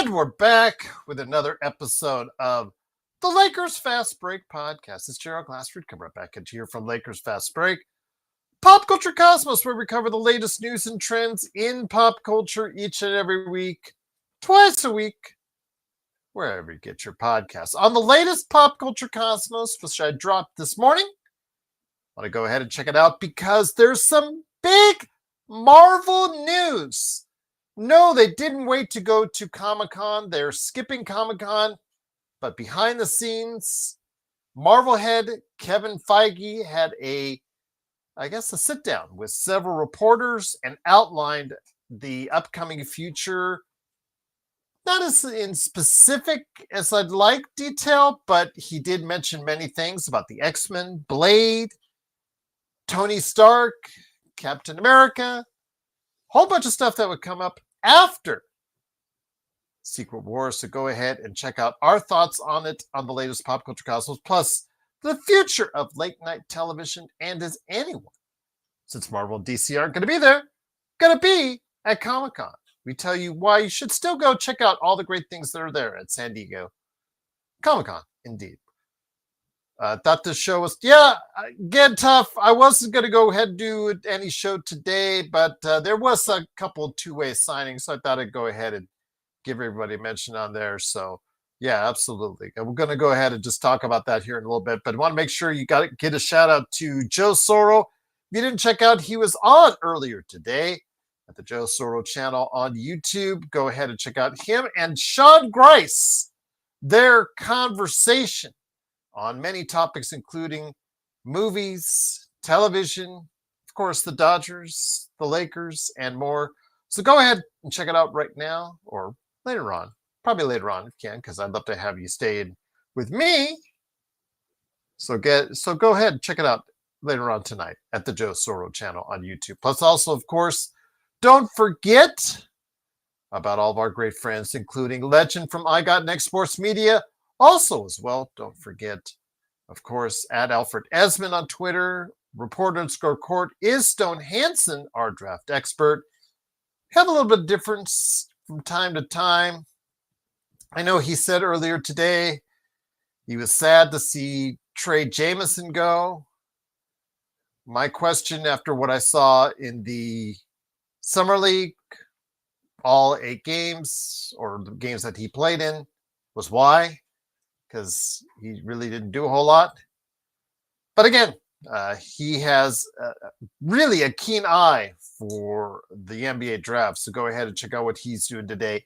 And we're back with another episode of the Lakers Fast Break podcast. It's Gerald Glassford coming right back into here from Lakers Fast Break, Pop Culture Cosmos, where we cover the latest news and trends in pop culture each and every week, twice a week, wherever you get your podcasts. On the latest Pop Culture Cosmos, which I dropped this morning, I want to go ahead and check it out because there's some big Marvel news. No, they didn't wait to go to Comic-Con. They're skipping Comic-Con. But behind the scenes, Marvel head Kevin Feige had a sit down with several reporters and outlined the upcoming future. Not as in specific as I'd like detail, but he did mention many things about the X-Men, Blade, Tony Stark, Captain America, whole bunch of stuff that would come up after Secret Wars. So go ahead and check out our thoughts on it on the latest Pop Culture Cosmos, plus the future of late night television. And is anyone, since Marvel and DC aren't going to be there, going to be at Comic-Con? We tell you why you should still go check out all the great things that are there at San Diego Comic-Con, indeed. Thought this show was, again, tough. I wasn't going to go ahead and do any show today, but there was a couple two-way signings, so I thought I'd go ahead and give everybody a mention on there. So, yeah, absolutely. And we're going to go ahead and just talk about that here in a little bit, but I want to make sure you got to get a shout-out to Joe Soro. If you didn't check out, he was on earlier today at the Joe Soro channel on YouTube. Go ahead and check out him and Sean Grice, their conversation on many topics, including movies, television, of course, the Dodgers, the Lakers, and more. So go ahead and check it out right now or later on. Probably later on if you can, because I'd love to have you stay with me. So go ahead and check it out later on tonight at the Joe Soro channel on YouTube. Plus also, of course, don't forget about all of our great friends, including Legend from I Got Next Sports Media. Also, as well, don't forget, of course, at Alfred Esmond on Twitter. Report_Court is Stone Hansen, our draft expert. Have a little bit of difference from time to time. I know he said earlier today he was sad to see Trey Jameson go. My question after what I saw in the Summer League, all 8 games, or the games that he played in, was why? Because he really didn't do a whole lot. But again, he has really a keen eye for the NBA draft. So go ahead and check out what he's doing today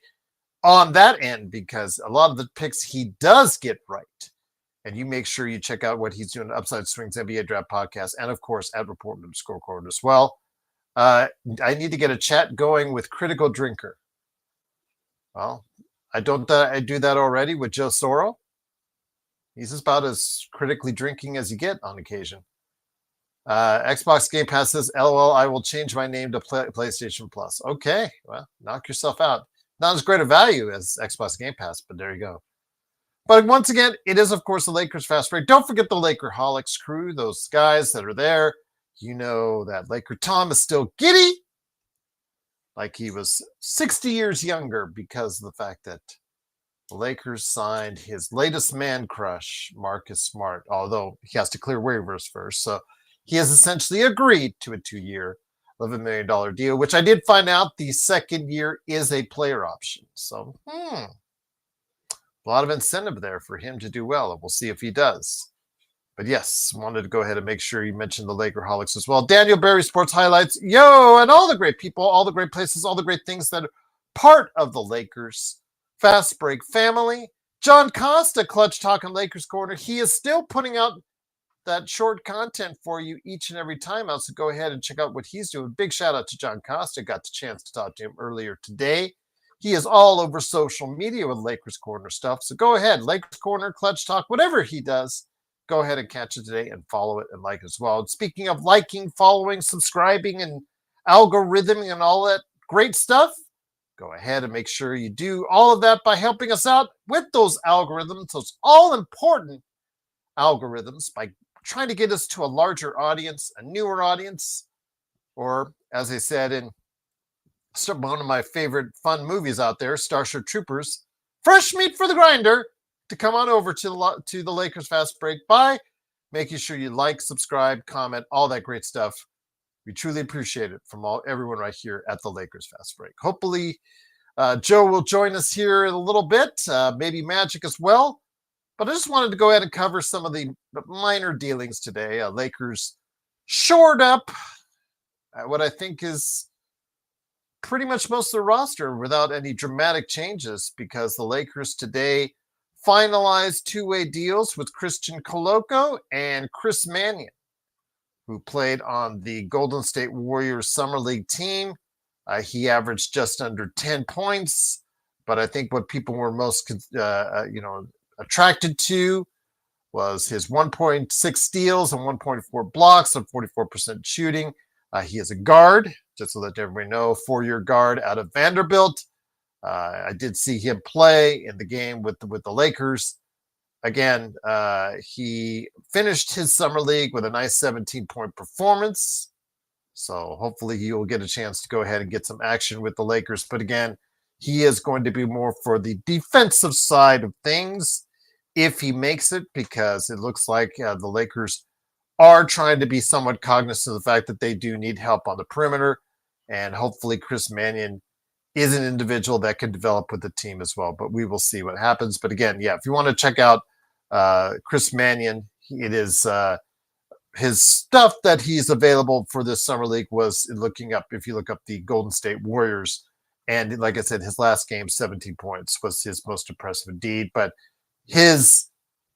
on that end, because a lot of the picks he does get right. And you make sure you check out what he's doing at Upside Swings NBA Draft Podcast, and of course at Report_Court as well. I need to get a chat going with Critical Drinker. Well, I do that already with Joe Soro. He's about as critically drinking as you get on occasion. Xbox Game Pass says, LOL, I will change my name to PlayStation Plus. Okay, well, knock yourself out. Not as great a value as Xbox Game Pass, but there you go. But once again, it is, of course, the Lakers Fast Break. Don't forget the Lakerholics crew, those guys that are there. You know that Laker Tom is still giddy, like he was 60 years younger because of the fact that the Lakers signed his latest man crush, Marcus Smart, although he has to clear waivers first. So he has essentially agreed to a 2-year, $11 million deal, which I did find out the second year is a player option. So, a lot of incentive there for him to do well, and we'll see if he does. But yes, wanted to go ahead and make sure you mentioned the Lakerholics as well. Daniel Berry Sports Highlights, yo, and all the great people, all the great places, all the great things that are part of the Lakers Fast Break family. John Costa, Clutch Talking Lakers Corner. He is still putting out that short content for you each and every time out, so go ahead and check out what he's doing. Big shout out to John Costa. Got the chance to talk to him earlier today. He is all over social media with Lakers Corner stuff, so go ahead. Lakers Corner, Clutch Talk, whatever he does, go ahead and catch it today and follow it and like it as well. And speaking of liking, following, subscribing, and algorithming and all that great stuff, go ahead and make sure you do all of that by helping us out with those algorithms, those all-important algorithms, by trying to get us to a larger audience, a newer audience, or, as I said in one of my favorite fun movies out there, Starship Troopers, fresh meat for the grinder to come on over to the Lakers Fast Break by making sure you like, subscribe, comment, all that great stuff. We truly appreciate it from everyone right here at the Lakers Fast Break. Hopefully, Joe will join us here in a little bit, maybe Magic as well. But I just wanted to go ahead and cover some of the minor dealings today. Lakers shored up what I think is pretty much most of the roster without any dramatic changes, because the Lakers today finalized two-way deals with Christian Koloko and Chris Mañon, who played on the Golden State Warriors Summer League team. He averaged just under 10 points, but I think what people were most attracted to was his 1.6 steals and 1.4 blocks and 44% shooting. He is a guard, just to let everybody know, 4-year guard out of Vanderbilt. I did see him play in the game with the Lakers. Again, he finished his summer league with a nice 17-point performance. So hopefully he will get a chance to go ahead and get some action with the Lakers. But again, he is going to be more for the defensive side of things if he makes it, because it looks like the Lakers are trying to be somewhat cognizant of the fact that they do need help on the perimeter. And hopefully Chris Mañon is an individual that can develop with the team as well. But we will see what happens. But again, yeah, if you want to check out Chris Mañon, it is his stuff that he's available for this summer league was looking up. If you look up the Golden State Warriors, and like I said, his last game, 17 points was his most impressive indeed. But his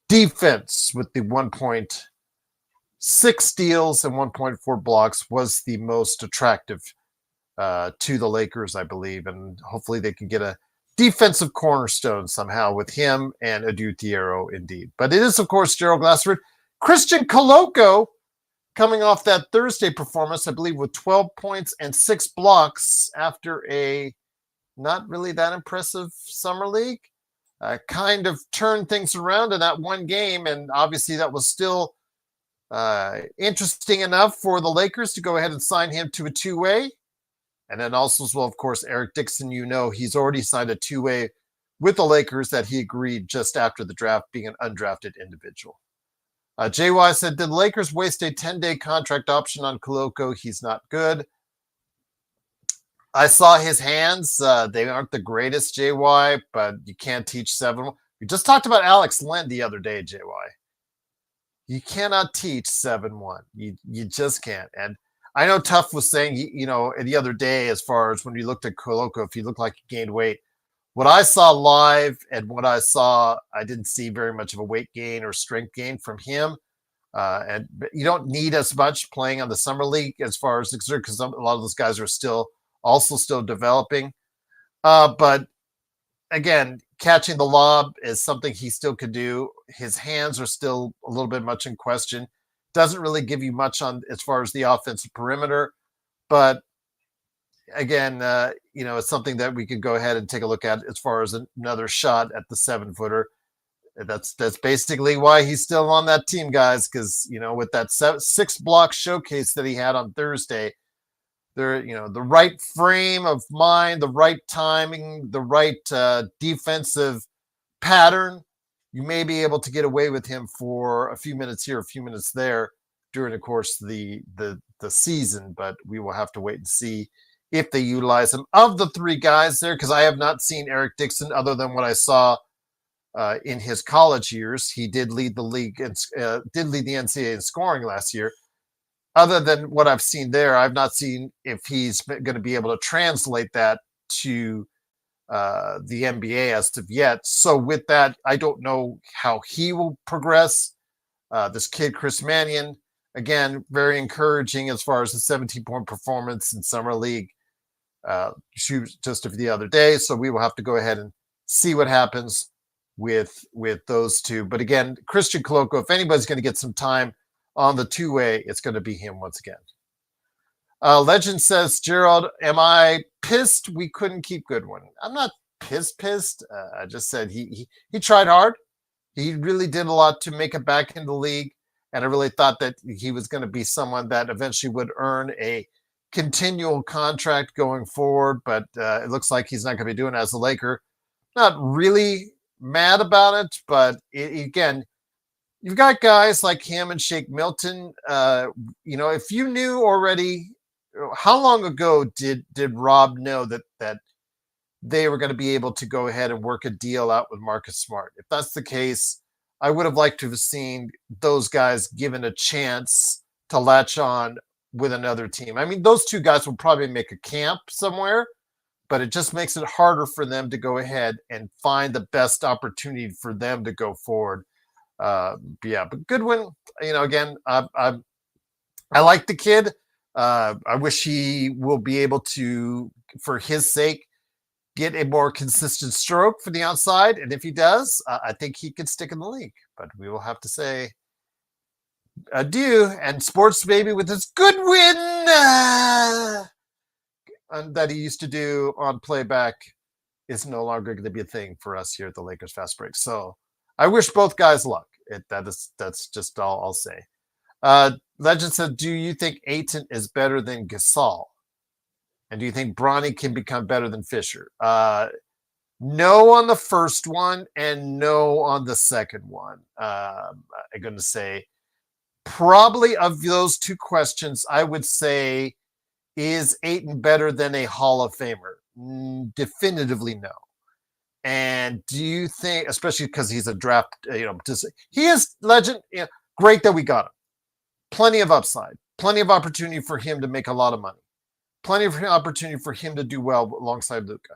defense with the 1.6 steals and 1.4 blocks was the most attractive to the Lakers, I believe. And hopefully they can get a defensive cornerstone somehow with him and Adu Thiero indeed. But it is, of course, Gerald Glassford. Christian Koloko coming off that Thursday performance, I believe, with 12 points and 6 blocks after a not really that impressive summer league. Kind of turned things around in that one game, and obviously that was still interesting enough for the Lakers to go ahead and sign him to a two-way. And then also as well, of course, Eric Dixon, he's already signed a two-way with the Lakers that he agreed just after the draft, being an undrafted individual. JY said, did the Lakers waste a 10-day contract option on Koloko? He's not good. I saw his hands. They aren't the greatest, JY, but you can't teach 7-1. We just talked about Alex Len the other day, JY. You cannot teach 7-1. You just can't. And I know Tuff was saying, the other day, as far as when you looked at Koloko, if he looked like he gained weight, what I saw live and what I saw, I didn't see very much of a weight gain or strength gain from him. And you don't need as much playing on the summer league as far as because a lot of those guys are still developing. But again, catching the lob is something he still could do. His hands are still a little bit much in question. Doesn't really give you much on as far as the offensive perimeter. But again, it's something that we could go ahead and take a look at as far as another shot at the 7-footer. That's basically why he's still on that team, guys, because, with that 6-block showcase that he had on Thursday, the right frame of mind, the right timing, the right defensive pattern, you may be able to get away with him for a few minutes here, a few minutes there during the course of the season. But we will have to wait and see if they utilize him. Of the 3 guys there, because I have not seen Eric Dixon other than what I saw in his college years. He did lead the league and did lead the NCAA in scoring last year. Other than what I've seen there, I've not seen if he's going to be able to translate that to the NBA as of yet. So with that, I don't know how he will progress. This kid, Chris Mañon, again, very encouraging as far as the 17-point performance in Summer League just of the other day. So we will have to go ahead and see what happens with those two. But again, Christian Koloko, if anybody's going to get some time on the two-way, it's going to be him once again. Legend says, Gerald, am I pissed we couldn't keep Goodwin? I'm not pissed. I just said he tried hard. He really did a lot to make it back in the league. And I really thought that he was going to be someone that eventually would earn a continual contract going forward. But it looks like he's not going to be doing it as a Laker. not really mad about it, but again, you've got guys like him and Shake Milton. If you knew already, how long ago did Rob know that they were going to be able to go ahead and work a deal out with Marcus Smart? If that's the case, I would have liked to have seen those guys given a chance to latch on with another team. I mean, those two guys will probably make a camp somewhere, but it just makes it harder for them to go ahead and find the best opportunity for them to go forward. But Goodwin, again, I like the kid. I wish he will be able to, for his sake, get a more consistent stroke for the outside. And if he does, I think he could stick in the league. But we will have to say adieu. And Sports Baby with his Goodwin that he used to do on playback is no longer going to be a thing for us here at the Lakers Fast Break. So I wish both guys luck. That's just all I'll say. Legend said, do you think Ayton is better than Gasol? And do you think Bronny can become better than Fisher? No on the first one and no on the second one. I'm going to say probably of those two questions, I would say, is Ayton better than a Hall of Famer? Definitively no. And do you think, especially because he's a draft, he is legend. Great that we got him. Plenty of upside, plenty of opportunity for him to make a lot of money, plenty of opportunity for him to do well alongside Luka.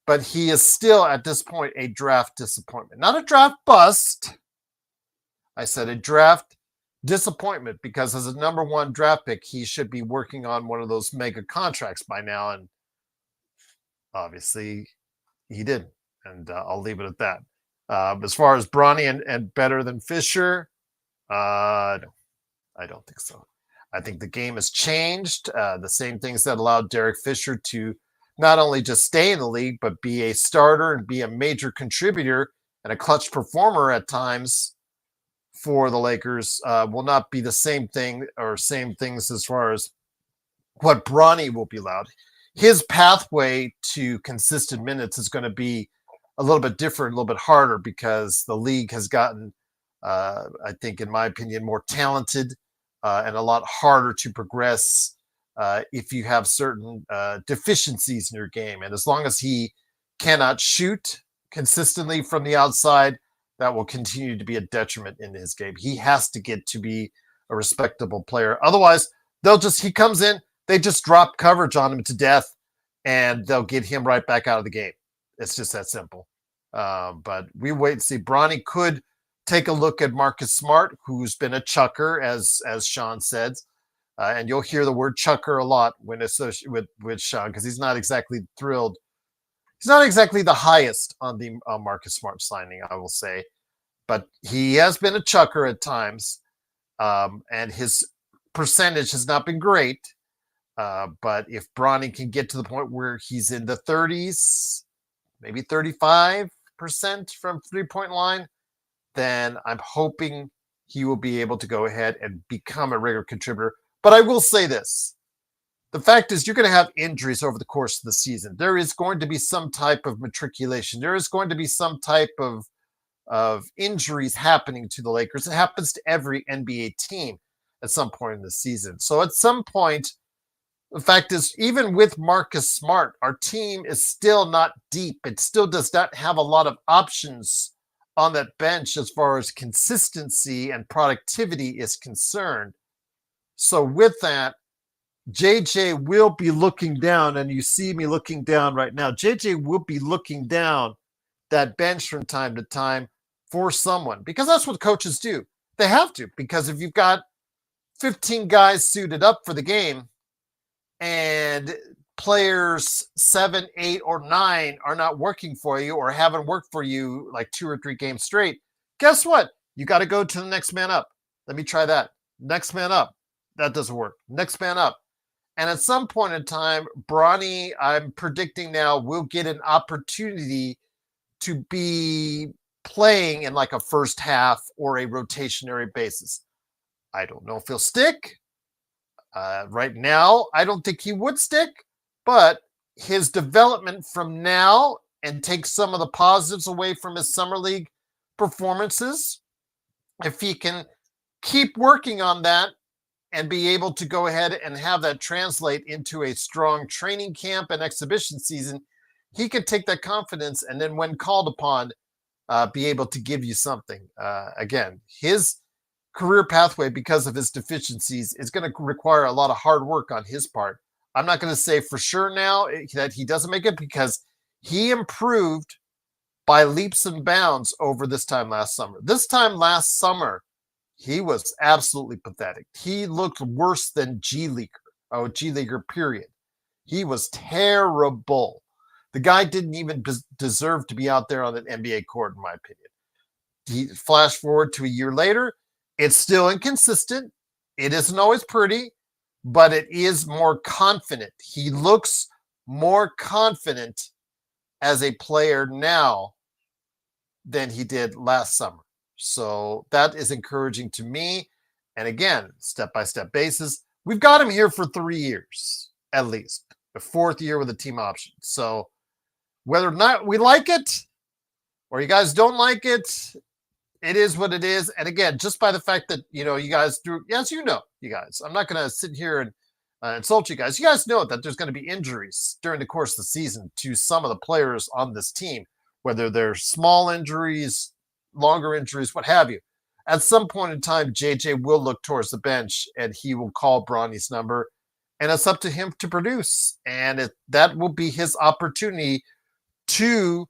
But he is still at this point a draft disappointment, not a draft bust. I said a draft disappointment because as a number one draft pick, he should be working on one of those mega contracts by now. And obviously he didn't. And I'll leave it at that. As far as Bronny and better than Fisher, no, I don't think so. I think the game has changed. The same things that allowed Derek Fisher to not only just stay in the league, but be a starter and be a major contributor and a clutch performer at times for the Lakers will not be the same thing or same things as far as what Bronny will be allowed. His pathway to consistent minutes is going to be a little bit different, a little bit harder because the league has gotten, I think, in my opinion, more talented and a lot harder to progress if you have certain deficiencies in your game. And as long as he cannot shoot consistently from the outside, that will continue to be a detriment in his game. He has to get to be a respectable player. Otherwise, he comes in, they just drop coverage on him to death, and they'll get him right back out of the game. It's just that simple. But we wait and see. Bronny could take a look at Marcus Smart, who's been a chucker, as Sean said. And you'll hear the word chucker a lot when associated with Sean, because he's not exactly thrilled. He's not exactly the highest on the Marcus Smart signing, I will say. But he has been a chucker at times. And his percentage has not been great. But if Bronny can get to the point where he's in the 30s, maybe 35% from three-point line, then I'm hoping he will be able to go ahead and become a regular contributor. But I will say this. The fact is, you're going to have injuries over the course of the season. There is going to be some type of matriculation. There is going to be some type of injuries happening to the Lakers. It happens to every NBA team at some point in the season. So at some point, the fact is, even with Marcus Smart, our team is still not deep. It still does not have a lot of options on that bench as far as consistency and productivity is concerned. So with that, JJ will be looking down, and you see me looking down right now. JJ will be looking down that bench from time to time for someone, because that's what coaches do. They have to, because if you've got 15 guys suited up for the game and players 7, 8, or 9 are not working for you or haven't worked for you like 2 or 3 games straight, guess what? You got to go to the next man up. Let me try that. Next man up. That doesn't work. Next man up. And at some point in time, Bronny, I'm predicting now, will get an opportunity to be playing in like a first half or a rotationary basis. I don't know if he'll stick. Right now, I don't think he would stick, but his development from now and take some of the positives away from his summer league performances, if he can keep working on that and be able to go ahead and have that translate into a strong training camp and exhibition season, he could take that confidence and then, when called upon, be able to give you something. Again, his career pathway, because of his deficiencies, is going to require a lot of hard work on his part. I'm not going to say for sure now that he doesn't make it, because he improved by leaps and bounds over this time last summer. This time last summer, he was absolutely pathetic. He looked worse than G Leaguer, period. He was terrible. The guy didn't even deserve to be out there on an NBA court, in my opinion. He flash forward to a year later. It's still inconsistent. It isn't always pretty, but it is more confident. He looks more confident as a player now than he did last summer. So that is encouraging to me. And again, step-by-step basis, we've got him here for 3 years, at least. The 4th year with a team option. So whether or not we like it or you guys don't like it, it is what it is. And again, just by the fact that, you guys do, yes, you guys, I'm not going to sit here and insult you guys. You guys know that there's going to be injuries during the course of the season to some of the players on this team, whether they're small injuries, longer injuries, what have you. At some point in time, JJ will look towards the bench and he will call Bronny's number, and it's up to him to produce. And that will be his opportunity to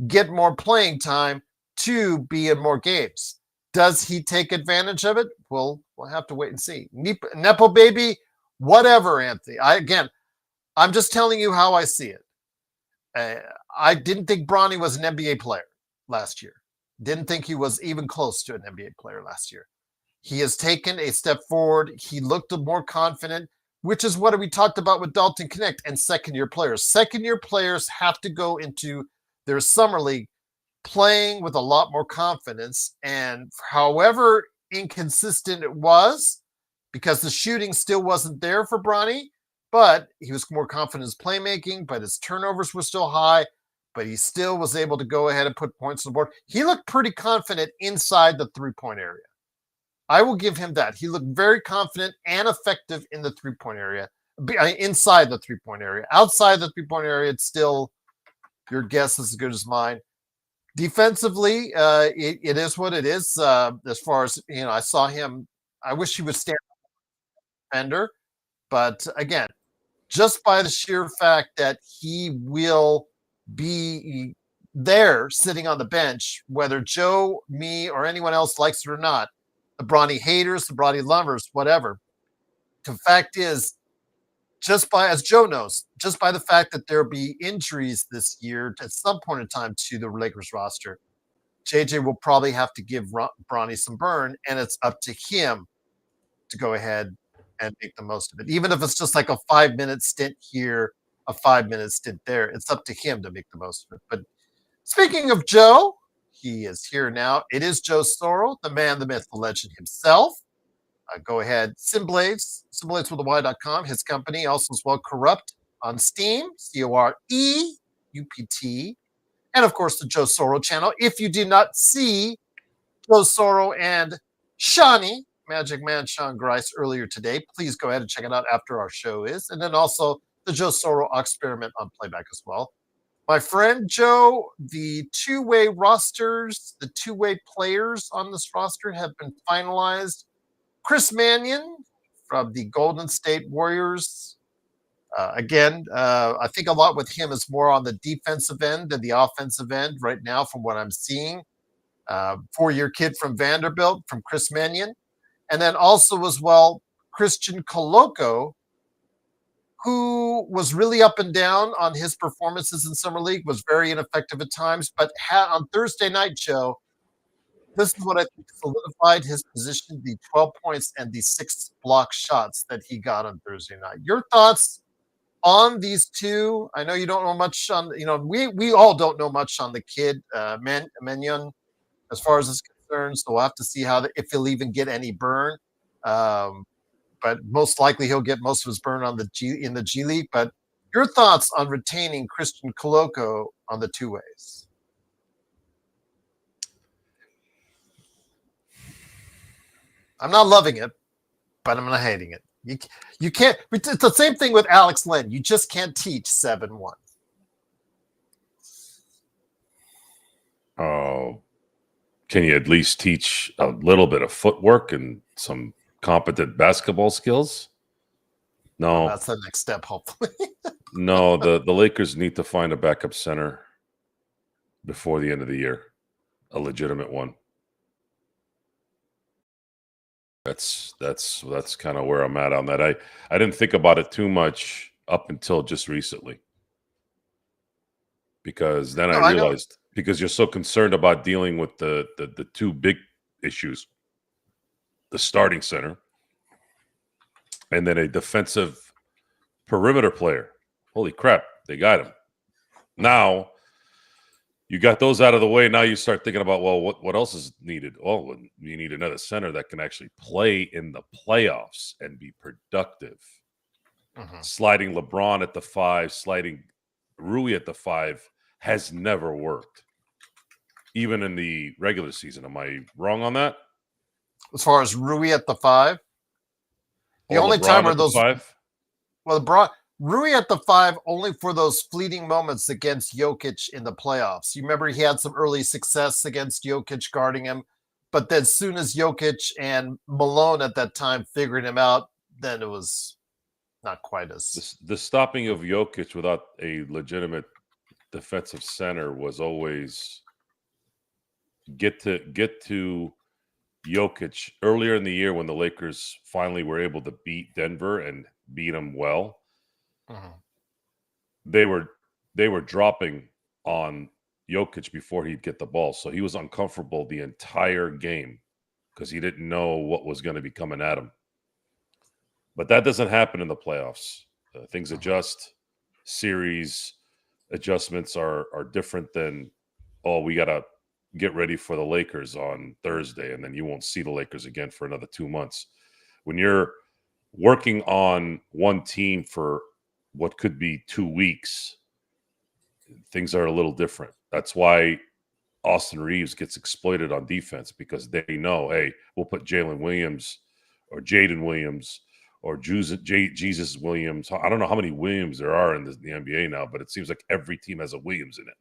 get more playing time, to be in more games. Does he take advantage of it? We'll have to wait and see. Nepo baby, whatever, Anthony. I'm just telling you how I see it. I didn't think Bronny was an NBA player last year. Didn't think he was even close to an NBA player last year. He has taken a step forward. He looked more confident, which is what we talked about with Dalton Connect and second-year players. Second-year players have to go into their summer league playing with a lot more confidence. And however inconsistent it was, because the shooting still wasn't there for Bronny, but he was more confident in his playmaking, but his turnovers were still high, but he still was able to go ahead and put points on the board. He looked pretty confident inside the three-point area. I will give him that. He looked very confident and effective in the three-point area, inside the three-point area. Outside the three-point area, it's still your guess is as good as mine. Defensively, it is what it is. As far as, I saw him, I wish he would stand defender, but again, just by the sheer fact that he will be there sitting on the bench, whether Joe, me, or anyone else likes it or not, the Bronny haters, the Bronny lovers, whatever. The fact is, as Joe knows, just by the fact that there'll be injuries this year at some point in time to the Lakers roster, JJ will probably have to give Bronny some burn, and it's up to him to go ahead and make the most of it. Even if it's just like a 5-minute stint here, a 5-minute stint there, it's up to him to make the most of it. But speaking of Joe, he is here now. It is Joe Soro, the man, the myth, the legend himself. Go ahead, Simblades with a Y.com, his company, also as well, Corrupt on Steam, COREUPT, and of course the Joe Soro channel. If you did not see Joe Soro and Shawnee, Magic Man Sean Grice, earlier today, please go ahead and check it out after our show is. And then also the Joe Soro experiment on playback as well. My friend Joe, the two-way rosters, the two-way players on this roster have been finalized. Chris Mañon from the Golden State Warriors. I think a lot with him is more on the defensive end than the offensive end right now from what I'm seeing. 4-year kid from Vanderbilt, from Chris Mañon. And then also as well, Christian Koloko, who was really up and down on his performances in Summer League, was very ineffective at times, but on Thursday night, Joe, this is what I think solidified his position, the 12 points and the 6 block shots that he got on Thursday night. Your thoughts on these two? I know you don't know much on, we all don't know much on the kid, Mañon, as far as it's concerned, so we'll have to see if he'll even get any burn. But most likely he'll get most of his burn in the G League. But your thoughts on retaining Christian Koloko on the two ways? I'm not loving it, but I'm not hating it. You can't. It's the same thing with Alex Len. You just can't teach 7-1. Oh, can you at least teach a little bit of footwork and some competent basketball skills? No, well, that's the next step, hopefully. no. The Lakers need to find a backup center before the end of the year, a legitimate one. That's kind of where I'm at on that. I didn't think about it too much up until just recently, because then I realized, because you're so concerned about dealing with the two big issues, the starting center and then a defensive perimeter player. Holy crap, they got him. Now you got those out of the way. Now you start thinking about, well, what else is needed? Oh, you need another center that can actually play in the playoffs and be productive. Sliding LeBron at the 5, sliding Rui at the 5 has never worked, even in the regular season. Am I wrong on that? As far as Rui at the 5, the only LeBron time where at the those 5? well, Rui at the 5 only for those fleeting moments against Jokic in the playoffs. You remember he had some early success against Jokic guarding him, but then as soon as Jokic and Malone at that time figured him out, then it was not quite as the stopping of Jokic without a legitimate defensive center was always get to Jokic earlier in the year when the Lakers finally were able to beat Denver and beat them well. They were dropping on Jokic before he'd get the ball, so he was uncomfortable the entire game because he didn't know what was going to be coming at him. But that doesn't happen in the playoffs. Things adjust. Series adjustments are different than, oh, we got to get ready for the Lakers on Thursday, and then you won't see the Lakers again for another 2 months. When you're working on one team for what could be 2 weeks, things are a little different. That's why Austin Reeves gets exploited on defense, because they know, hey, we'll put Jalen Williams or Jaden Williams or Jesus Williams. I don't know how many Williams there are in the NBA now, but it seems like every team has a Williams in it.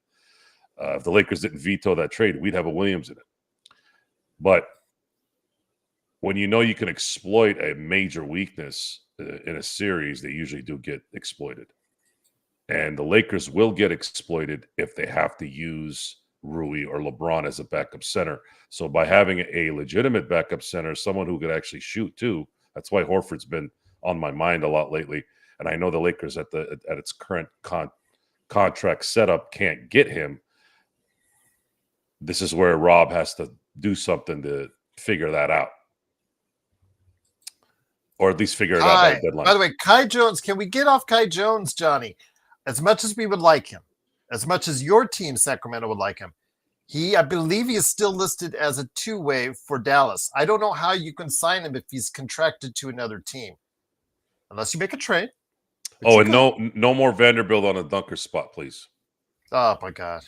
If the Lakers didn't veto that trade, we'd have a Williams in it. But when you know you can exploit a major weakness in a series, they usually do get exploited. And the Lakers will get exploited if they have to use Rui or LeBron as a backup center. So by having a legitimate backup center, someone who could actually shoot too, that's why Horford's been on my mind a lot lately. And I know the Lakers at its current contract setup can't get him. This is where Rob has to do something to figure that out. Or at least figure it out by the deadline. By the way, Kai Jones, can we get off Kai Jones, Johnny? As much as we would like him, as much as your team, Sacramento, would like him, I believe he is still listed as a two-way for Dallas. I don't know how you can sign him if he's contracted to another team, unless you make a trade. Oh, and no more Vanderbilt on a dunker spot, please. Oh my God!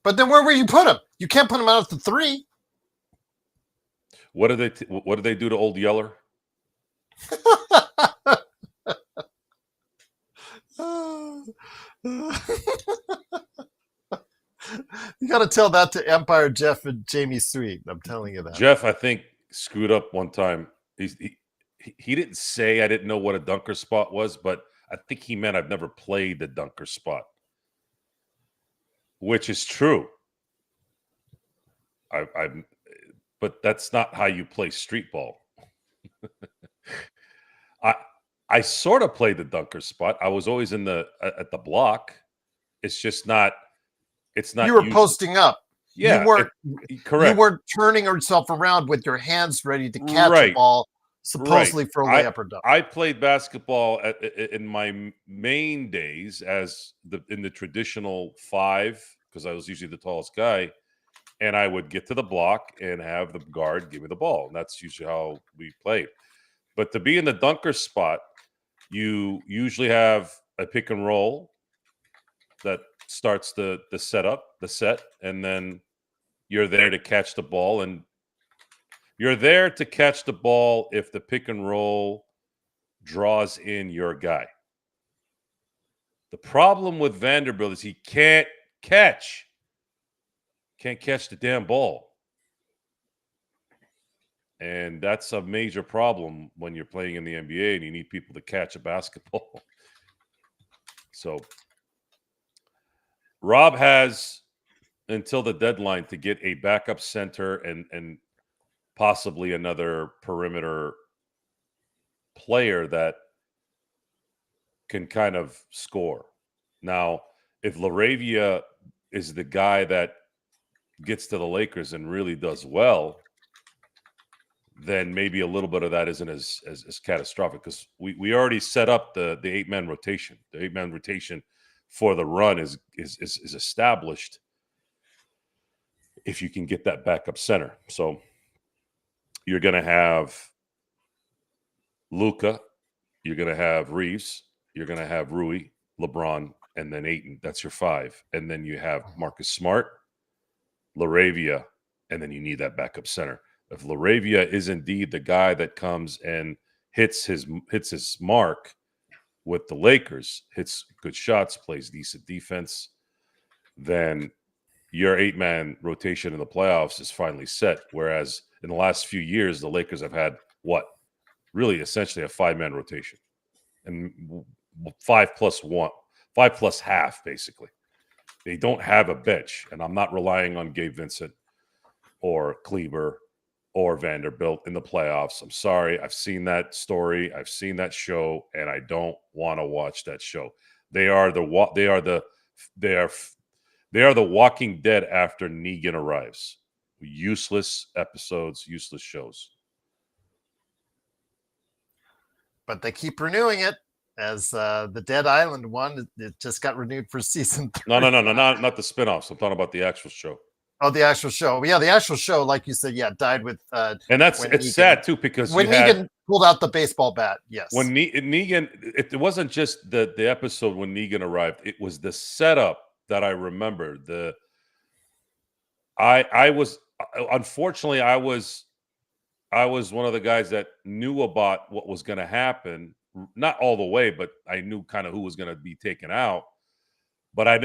But then where will you put him? You can't put him out at the 3. What did they do to Old Yeller? You got to tell that to Empire Jeff and Jamie Sweet. I'm telling you that. Jeff, I think, screwed up one time. He didn't say I didn't know what a dunker spot was, but I think he meant I've never played the dunker spot, which is true. But that's not how you play street ball. I sort of played the dunker spot. I was always at the block. It's just not. It's not. You were posting up. Yeah, you weren't correct. You weren't turning yourself around with your hands ready to catch a ball, supposedly for a layup or dunk. I played basketball in my main days in the traditional 5, because I was usually the tallest guy, and I would get to the block and have the guard give me the ball, and that's usually how we played. But to be in the dunker spot, you usually have a pick and roll that starts the set, and then you're there to catch the ball, and you're there to catch the ball if the pick and roll draws in your guy. The problem with Vanderbilt is he can't catch the damn ball. And that's a major problem when you're playing in the NBA and you need people to catch a basketball. So Rob has until the deadline to get a backup center and possibly another perimeter player that can kind of score. Now, if LaRavia is the guy that gets to the Lakers and really does well, then maybe a little bit of that isn't as catastrophic, because we already set up the 8-man rotation. The 8-man rotation for the run is established if you can get that backup center. So you're going to have Luka, you're going to have Reeves, you're going to have Rui, LeBron, and then Ayton. That's your 5. And then you have Marcus Smart, LaRavia, and then you need that backup center. If LaRavia is indeed the guy that comes and hits his mark with the Lakers, hits good shots, plays decent defense, then your 8-man rotation in the playoffs is finally set. Whereas in the last few years, the Lakers have had really essentially a 5-man rotation, and 5 plus 1, 5 plus half, basically. They don't have a bench, and I'm not relying on Gabe Vincent or Kleber or Vanderbilt in the playoffs. I'm sorry. I've seen that story. I've seen that show, and I don't want to watch that show. They are the Walking Dead after Negan arrives. Useless episodes, useless shows. But they keep renewing it, as the Dead Island one. It just got renewed for season 3. No, not the spinoffs. I'm talking about the actual show. Oh, the actual show. Yeah, the actual show, like you said, died with. And it's sad too, because when Negan pulled out the baseball bat. Yes. When Negan, it wasn't just the episode when Negan arrived. It was the setup that I remember. Unfortunately, I was one of the guys that knew about what was going to happen. Not all the way, but I knew kind of who was going to be taken out. But I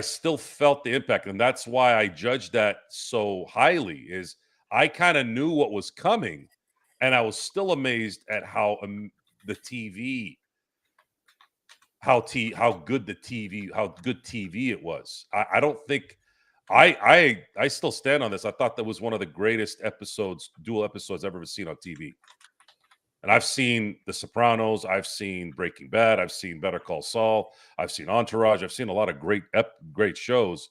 still felt the impact. And that's why I judged that so highly, is I kind of knew what was coming. And I was still amazed at how good TV it was. I don't think I still stand on this. I thought that was one of the greatest dual episodes I've ever seen on TV. And I've seen The Sopranos, I've seen Breaking Bad, I've seen Better Call Saul, I've seen Entourage, I've seen a lot of great shows.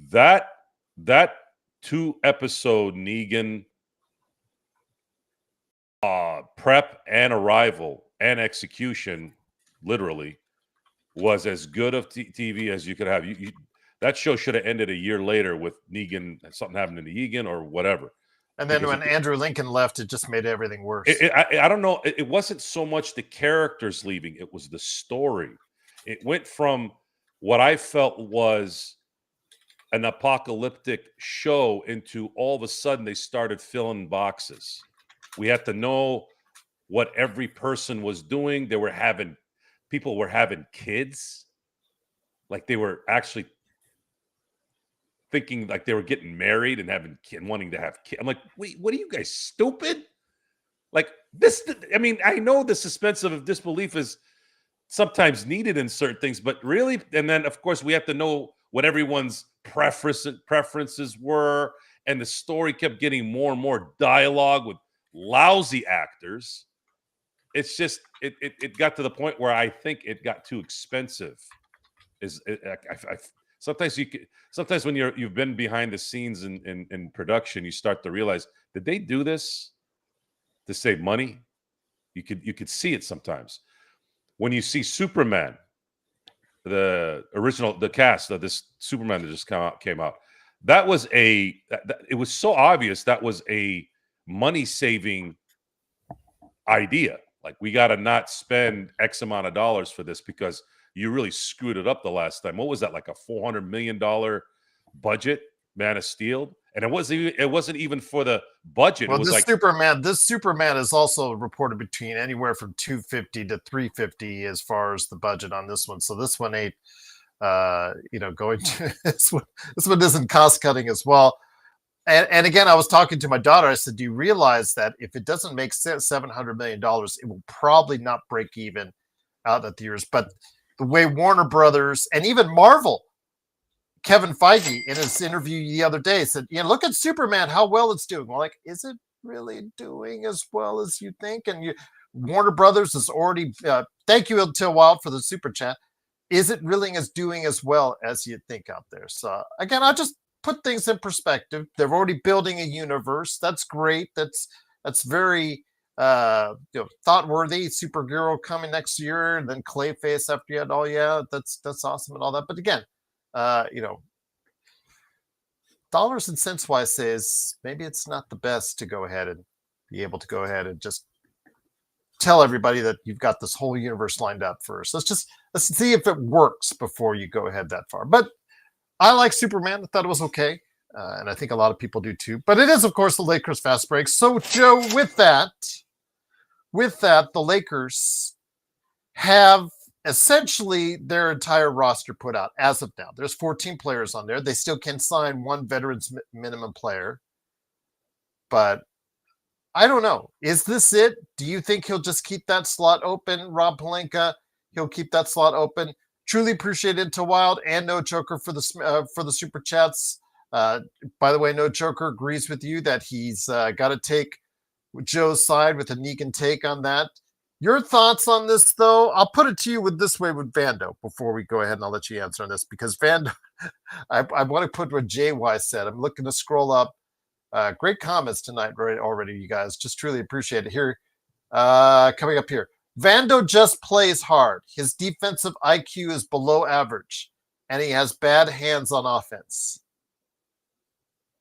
That 2-episode Negan prep and arrival and execution, literally, was as good of TV as you could have. That show should have ended a year later with Negan, something happened to Negan or whatever. And then when Andrew Lincoln left, it just made everything worse. I don't know. It wasn't so much the characters leaving. It was the story. It went from what I felt was an apocalyptic show into all of a sudden they started filling boxes. We had to know what every person was doing. People were having kids. Like they were actually thinking like they were getting married and wanting to have kids. I'm like, wait, what are you guys, stupid? Like this, I mean, I know the suspense of disbelief is sometimes needed in certain things, but really, and then of course we have to know what everyone's preferences were, and the story kept getting more and more dialogue with lousy actors. It's just, it got to the point where I think it got too expensive. Sometimes when you've been behind the scenes in production, you start to realize, did they do this to save money? You could see it sometimes. When you see Superman, the cast of this Superman that just came out, it was so obvious that was a money saving idea. Like, we got to not spend X amount of dollars for this because you really screwed it up the last time. What was that, like a $400 million budget, Man of Steel? And it wasn't even for the budget. Well, it was this like Superman is also reported between anywhere from 250 to 350 as far as the budget on this one. So this one ain't going to this one isn't cost cutting as well. And again, I was talking to my daughter. I said, do you realize that if it doesn't make $700 million, it will probably not break even out at the years. But the way Warner Brothers and even Marvel, Kevin Feige in his interview the other day said, look at Superman, how well it's doing. Well, like, is it really doing as well as you think? And Warner Brothers is already, thank you Until Wild for the super chat. Is it really doing as well as you think out there? So again, I just put things in perspective. They're already building a universe. That's great. That's very thought worthy. Supergirl coming next year, and then Clayface after you had that's awesome and all that. But again, dollars and cents wise says maybe it's not the best to go ahead and be able to go ahead and just tell everybody that you've got this whole universe lined up first. Let's see if it works before you go ahead that far. But I like Superman. I thought it was okay. And I think a lot of people do too. But it is, of course, the Lakers fast break. So, Joe, with that, the Lakers have essentially their entire roster put out as of now. There's 14 players on there. They still can sign one veterans minimum player. But I don't know. Is this it? Do you think he'll just keep that slot open? Rob Pelinka, he'll keep that slot open. Truly appreciate Into Wild and No Joker for the super chats. By the way, No Joker agrees with you that he's got to take Joe's side with a Negan take on that. Your thoughts on this, though? I'll put it to you this way with Vando before we go ahead, and I'll let you answer on this because Vando, I want to put what JY said. I'm looking to scroll up. Great comments tonight already, you guys. Just truly appreciate it. Here, coming up here. Vando just plays hard. His defensive IQ is below average, and he has bad hands on offense.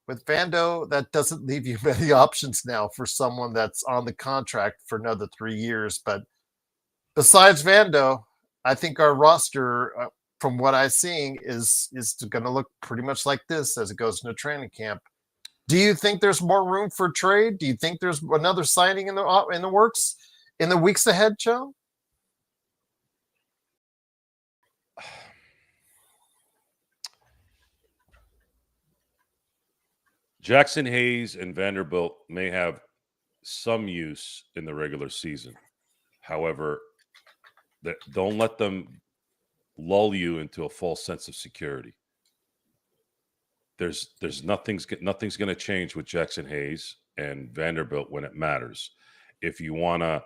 With Vando, that doesn't leave you many options now for someone that's on the contract for another 3 years. But besides Vando, I think our roster, from what I'm seeing, is going to look pretty much like this as it goes into training camp. Do you think there's more room for trade? Do you think there's another signing in the works in the weeks ahead, Joe? Jackson Hayes and Vanderbilt may have some use in the regular season. However, don't let them lull you into a false sense of security. There's nothing's going to change with Jackson Hayes and Vanderbilt when it matters. If you want to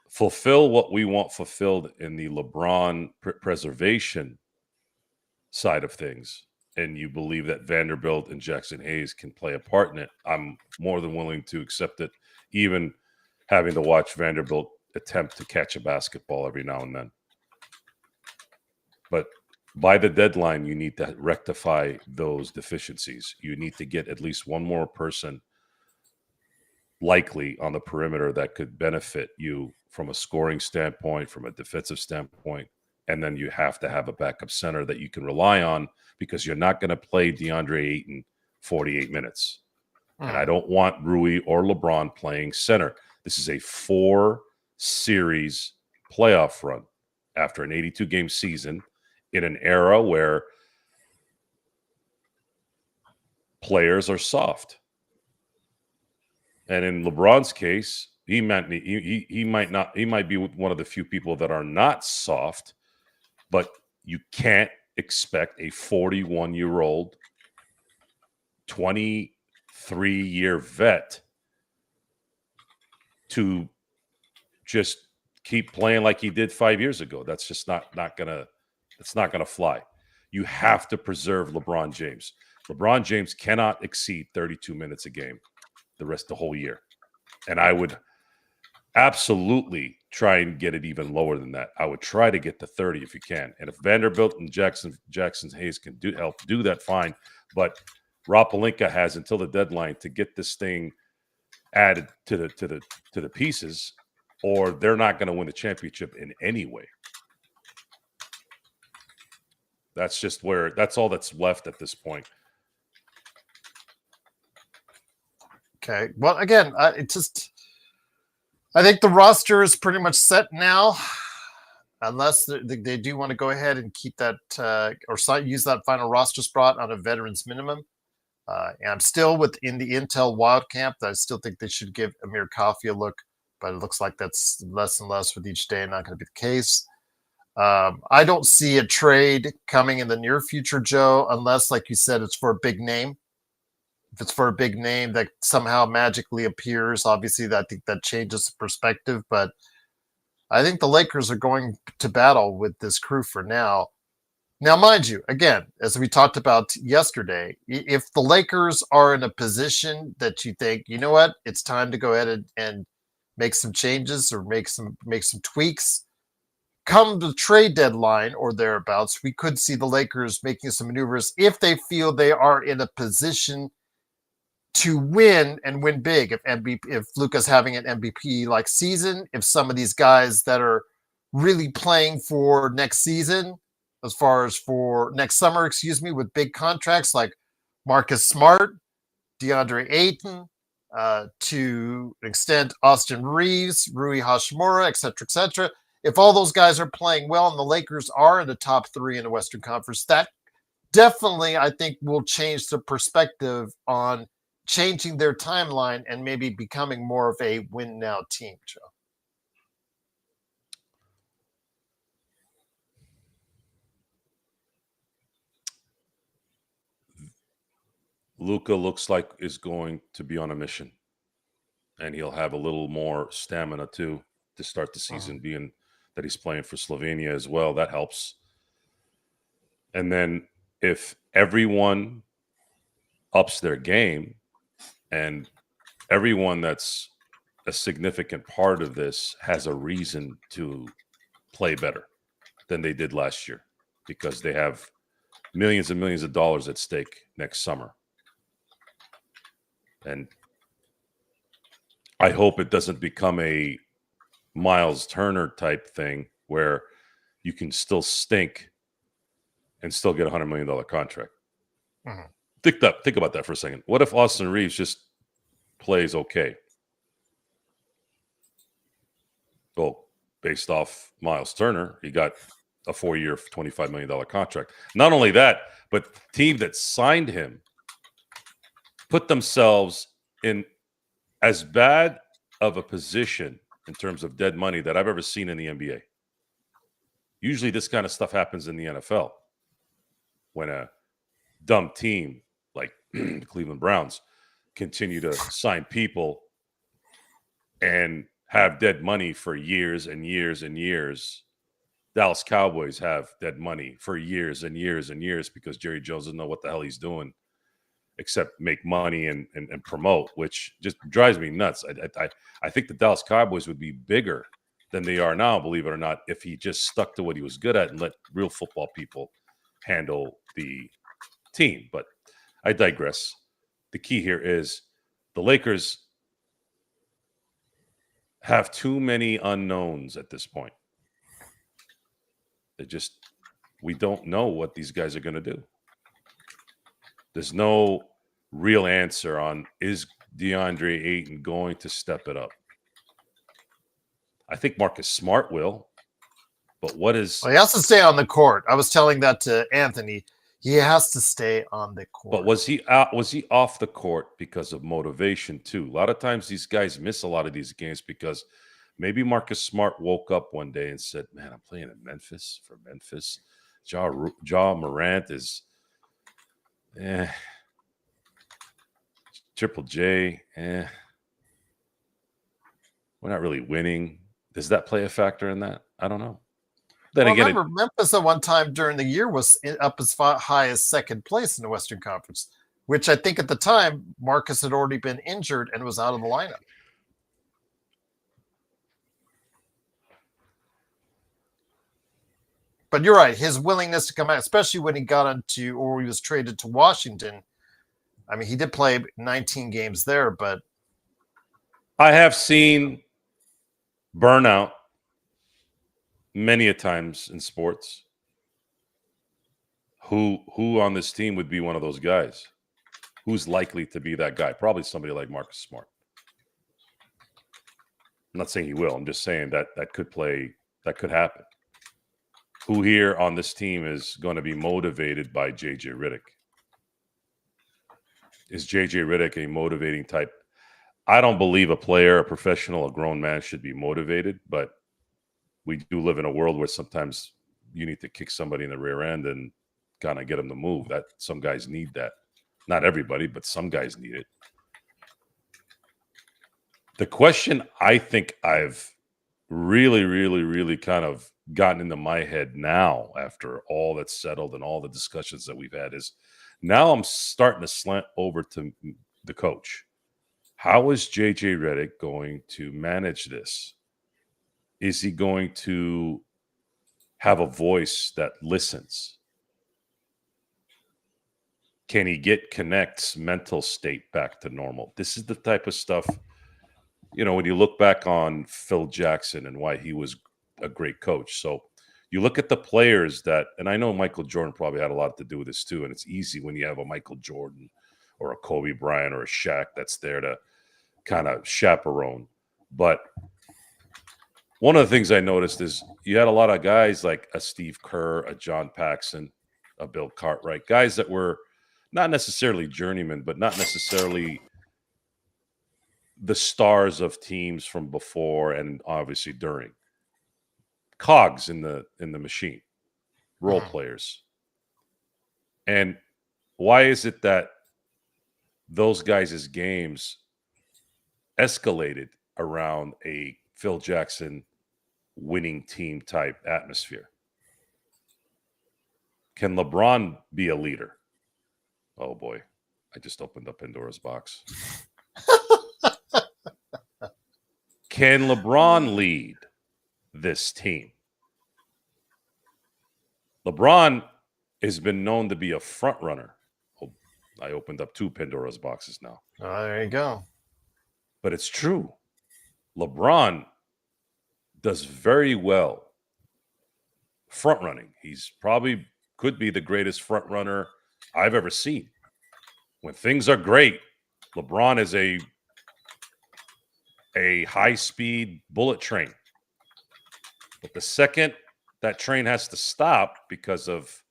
fulfill what we want fulfilled in the LeBron preservation side of things, and you believe that Vanderbilt and Jackson Hayes can play a part in it, I'm more than willing to accept it, even having to watch Vanderbilt attempt to catch a basketball every now and then. But by the deadline, you need to rectify those deficiencies. You need to get at least one more person likely on the perimeter that could benefit you from a scoring standpoint, from a defensive standpoint. And then you have to have a backup center that you can rely on because you're not going to play DeAndre Ayton 48 minutes. And I don't want Rui or LeBron playing center. This is a 4-series playoff run after an 82-game season in an era where players are soft. And in LeBron's case, he might be one of the few people that are not soft, but you can't expect a 41-year-old, 23-year vet to just keep playing like he did 5 years ago. That's just not gonna fly. You have to preserve LeBron James. LeBron James cannot exceed 32 minutes a game the whole year. And I would absolutely try and get it even lower than that. I would try to get to 30 if you can. And if Vanderbilt and Jackson Hayes can help do that, fine. But Rob Pelinka has until the deadline to get this thing added to the pieces, or they're not going to win the championship in any way. That's all that's left at this point. Okay. Well, again, I think the roster is pretty much set now, unless they do want to go ahead and keep that use that final roster spot on a veterans minimum. And I'm still within the Intel Wild Camp. That I still think they should give Amir Coffey a look, but it looks like that's less and less with each day. Not going to be the case. I don't see a trade coming in the near future, Joe, unless, like you said, it's for a big name. If it's for a big name that somehow magically appears, obviously, I think that changes the perspective. But I think the Lakers are going to battle with this crew for now. Now, mind you, again, as we talked about yesterday, if the Lakers are in a position that you think, you know what, it's time to go ahead and make some changes or make some tweaks, come the trade deadline or thereabouts, we could see the Lakers making some maneuvers if they feel they are in a position to win and win big. If Luka's having an MVP like season, if some of these guys that are really playing for next season, as far as for next summer, with big contracts like Marcus Smart, DeAndre Ayton, to an extent Austin Reeves, Rui Hashimura, et cetera, if all those guys are playing well and the Lakers are in the top 3 in the Western Conference, that definitely, I think, will change the perspective on changing their timeline and maybe becoming more of a win now team, Joe. Luka looks like is going to be on a mission, and he'll have a little more stamina too to start the season, being that he's playing for Slovenia as well. That helps. And then if everyone ups their game and everyone that's a significant part of this has a reason to play better than they did last year, because they have millions and millions of dollars at stake next summer. And I hope it doesn't become a Miles Turner type thing where you can still stink and still get a $100 million contract. Mm-hmm. Think about that for a second. What if Austin Reeves just plays okay? Well, based off Miles Turner, he got a 4-year, $25 million contract. Not only that, but the team that signed him put themselves in as bad of a position in terms of dead money that I've ever seen in the NBA. Usually this kind of stuff happens in the NFL when a dumb team like the Cleveland Browns continue to sign people and have dead money for years and years and years. Dallas Cowboys have dead money for years and years and years because Jerry Jones doesn't know what the hell he's doing except make money and promote, which just drives me nuts. I think the Dallas Cowboys would be bigger than they are now, believe it or not, if he just stuck to what he was good at and let real football people handle the team. But I digress. The key here is the Lakers have too many unknowns at this point. We don't know what these guys are going to do. There's no real answer on, is DeAndre Ayton going to step it up? I think Marcus Smart will, but what is... Well, he has to stay on the court. I was telling that to Anthony. He has to stay on the court. But was he off the court because of motivation too? A lot of times these guys miss a lot of these games because maybe Marcus Smart woke up one day and said, man, I'm playing in Memphis for Memphis. Ja Morant is... Triple J, we're not really winning. Does that play a factor in that? I don't know. Then well, again, remember, Memphis at one time during the year was up as high as second place in the Western Conference, which I think at the time Marcus had already been injured and was out of the lineup. But you're right. His willingness to come out, especially when he got into, or he was traded to Washington. I mean, he did play 19 games there, but I have seen burnout many a times in sports. Who on this team would be one of those guys? Who's likely to be that guy? Probably somebody like Marcus Smart. I'm not saying he will. I'm just saying that that could happen. Who here on this team is going to be motivated by JJ Redick? Is JJ Redick a motivating type? I don't believe a player, a professional, a grown man should be motivated, but we do live in a world where sometimes you need to kick somebody in the rear end and kind of get them to move. That some guys need that. Not everybody, but some guys need it. The question I think I've really kind of gotten into my head now after all that's settled and all the discussions that we've had is now I'm starting to slant over to the coach. How is JJ Redick going to manage this? Is he going to have a voice that listens? Can he get Connect's mental state back to normal? This is the type of stuff, when you look back on Phil Jackson and why he was a great coach. So you look at the players that, and I know Michael Jordan probably had a lot to do with this too, and it's easy when you have a Michael Jordan or a Kobe Bryant or a Shaq that's there to kind of chaperone. But one of the things I noticed is you had a lot of guys like a Steve Kerr, a John Paxson, a Bill Cartwright, guys that were not necessarily journeymen, but not necessarily the stars of teams from before and obviously during. Cogs in the machine, role players. And why is it that those guys' games escalated around a Phil Jackson winning team type atmosphere? Can LeBron be a leader? Oh boy, I just opened up Pandora's box. Can LeBron lead this team? LeBron has been known to be a front runner. Oh, I opened up 2 Pandora's boxes now. Oh, there you go. But it's true. LeBron does very well front running. He's probably could be the greatest front runner I've ever seen. When things are great, LeBron is a high-speed bullet train. But the second that train has to stop because of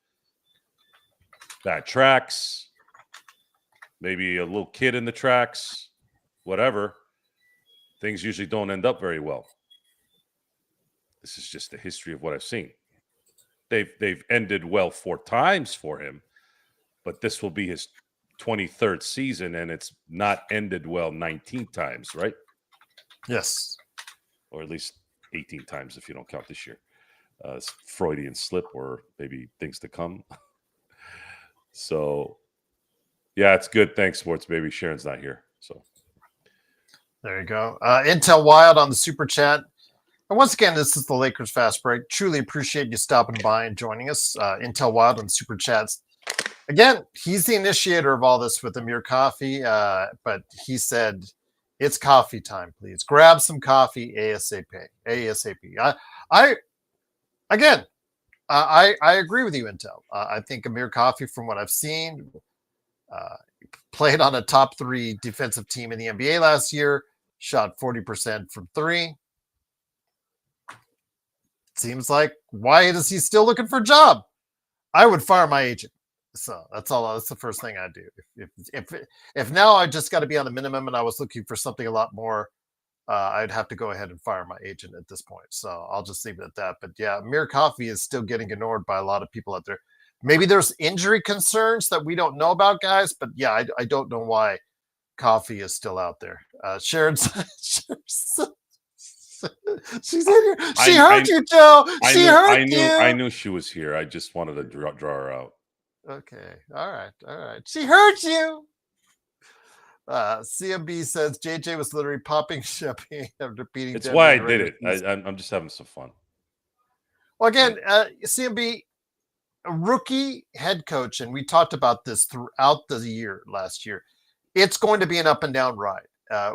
bad tracks, maybe a little kid in the tracks, whatever, things usually don't end up very well. This is just the history of what I've seen. They've ended well 4 times for him, but this will be his 23rd season, and it's not ended well 19 times, right? Yes. Or at least 18 times if you don't count this year. Freudian slip or maybe things to come. So, yeah, it's good. Thanks, Sports Baby. Sharon's not here. So there you go. Intel Wild on the Super Chat. And once again, this is the Lakers Fast Break. Truly appreciate you stopping by and joining us. Intel Wild on Super Chats. Again, he's the initiator of all this with Amir Coffee, but he said, it's coffee time, please. Grab some coffee ASAP. I agree with you, Intel. I think Amir Coffee, from what I've seen, played on a top 3 defensive team in the NBA last year, shot 40% from 3. Seems like, why is he still looking for a job? I would fire my agent. So that's all. That's the first thing I do. If now I just got to be on the minimum and I was looking for something a lot more, I'd have to go ahead and fire my agent at this point. So I'll just leave it at that. But yeah, Amir Coffee is still getting ignored by a lot of people out there. Maybe there's injury concerns that we don't know about, guys. But yeah, I don't know why Coffee is still out there. Sharon's. She's in here. She heard you, Joe. She heard you. I knew she was here. I just wanted to draw her out. Okay. All right. She heard you. CMB says JJ was literally popping champagne after beating. It's why I did it. I'm just having some fun. Well, again, CMB, a rookie head coach, and we talked about this throughout the year last year. It's going to be an up and down ride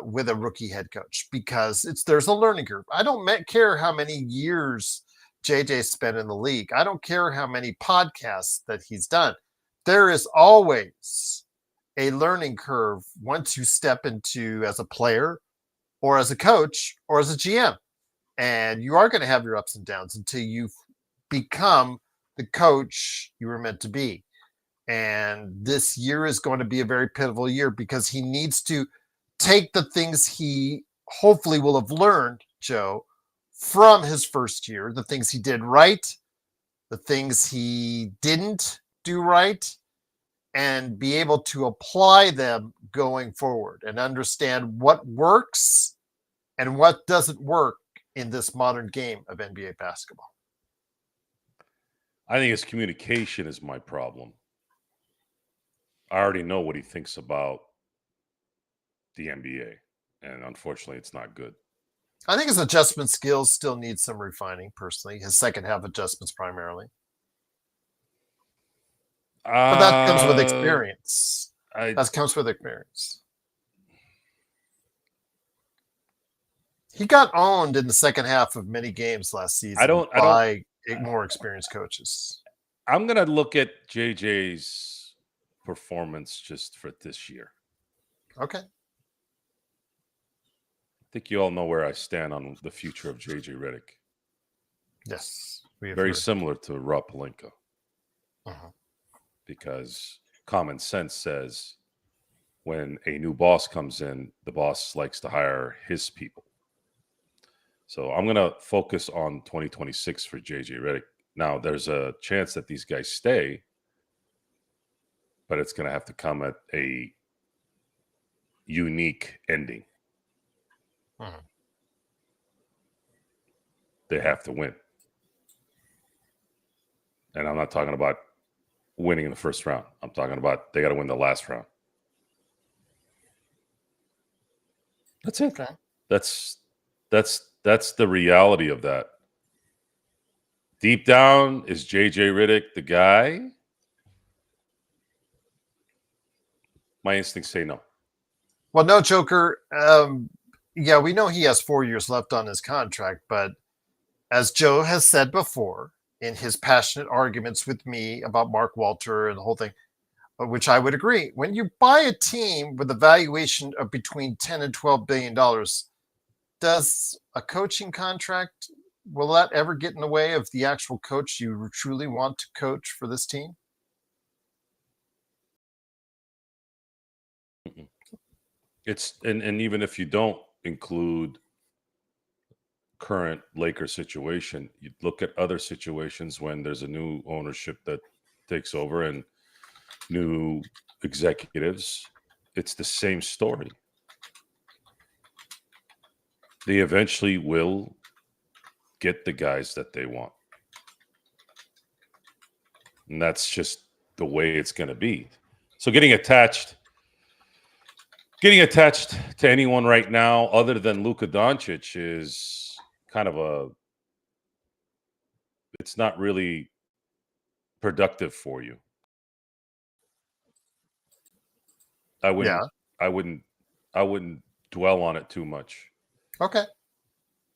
with a rookie head coach because there's a learning curve. I don't care how many years JJ's spent in the league. I don't care how many podcasts that he's done. There is always a learning curve once you step into as a player or as a coach or as a GM. And you are going to have your ups and downs until you become the coach you were meant to be. And this year is going to be a very pivotal year because he needs to take the things he hopefully will have learned, Joe, from his first year, the things he did right, the things he didn't do right, and be able to apply them going forward and understand what works and what doesn't work in this modern game of NBA basketball. I think his communication is my problem. I already know what he thinks about the NBA, and unfortunately, it's not good. I think his adjustment skills still need some refining, personally. His second half adjustments primarily. But that comes with experience. That comes with experience. He got owned in the second half of many games last season by more experienced coaches. I'm going to look at JJ's performance just for this year. Okay. I think you all know where I stand on the future of JJ Redick. Yes. Very similar to Rob Pelinka. Uh-huh. Because common sense says when a new boss comes in, the boss likes to hire his people. So I'm going to focus on 2026 for JJ Redick. Now, there's a chance that these guys stay, but it's going to have to come at a unique ending. Uh-huh. They have to win. And I'm not talking about winning in the first round. I'm talking about they got to win the last round. That's it. Okay. That's the reality of that. Deep down, is JJ Redick the guy? My instincts say no. Well, no, Joker. Yeah, we know he has 4 years left on his contract, but as Joe has said before in his passionate arguments with me about Mark Walter and the whole thing, which I would agree, when you buy a team with a valuation of between 10 and $12 billion, does a coaching contract, will that ever get in the way of the actual coach you truly want to coach for this team? It's and even if you don't include current Lakers situation, you look at other situations when there's a new ownership that takes over and new executives, it's the same story. They eventually will get the guys that they want. And that's just the way it's going to be. So getting attached to anyone right now other than Luka Doncic is kind of it's not really productive for you. I wouldn't dwell on it too much. Okay.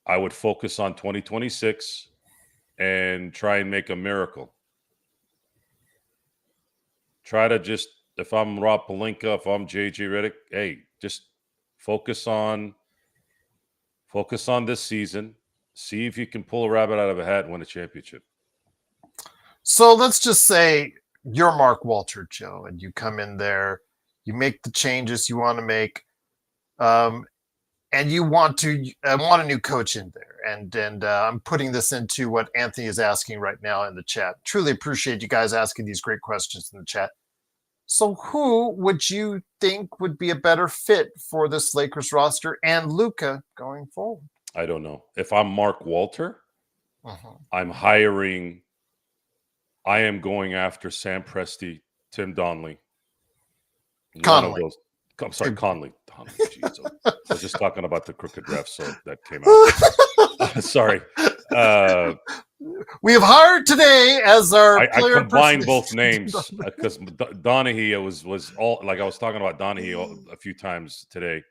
I would focus on 2026 and try and make a miracle. Try to just, if I'm Rob Pelinka, if I'm JJ Redick, hey, just focus on this season. See if you can pull a rabbit out of a hat and win a championship. So let's just say you're Mark Walter, Joe, and you come in there, you make the changes you want to make, and you want a new coach in there. And I'm putting this into what Anthony is asking right now in the chat. Truly appreciate you guys asking these great questions in the chat. So who would you think would be a better fit for this Lakers roster and Luka going forward? I don't know. If I'm Mark Walter, I am going after Sam Presti, Tim Donley. Conley. I'm sorry, Conley. Jeez, I was just talking about the crooked refs, so that came out. Sorry. We have hired today as our player. I combined both names because Donahue was all like I was talking about Donahue a few times today.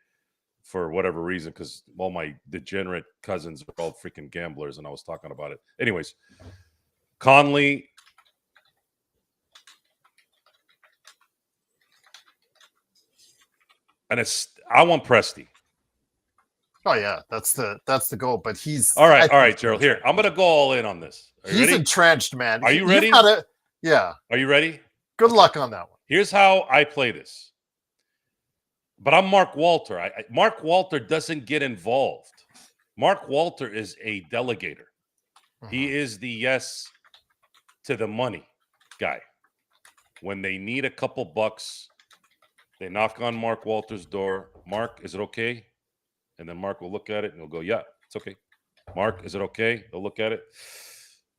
for whatever reason, because all my degenerate cousins are all freaking gamblers, and I was talking about it. Anyways, Conley. And I want Presti. Oh yeah, that's the goal. But he's all right, Gerald. Here, I'm gonna go all in on this. He's entrenched, man. Are you ready? Yeah. Are you ready? Good luck on that one. Here's how I play this. But I'm Mark Walter. Mark Walter doesn't get involved. Mark Walter is a delegator. He is the yes to the money guy. When they need a couple bucks, they knock on Mark Walter's door. Mark, is it okay? And then Mark will look at it and he'll go, yeah, it's okay. Mark, is it okay? He'll look at it.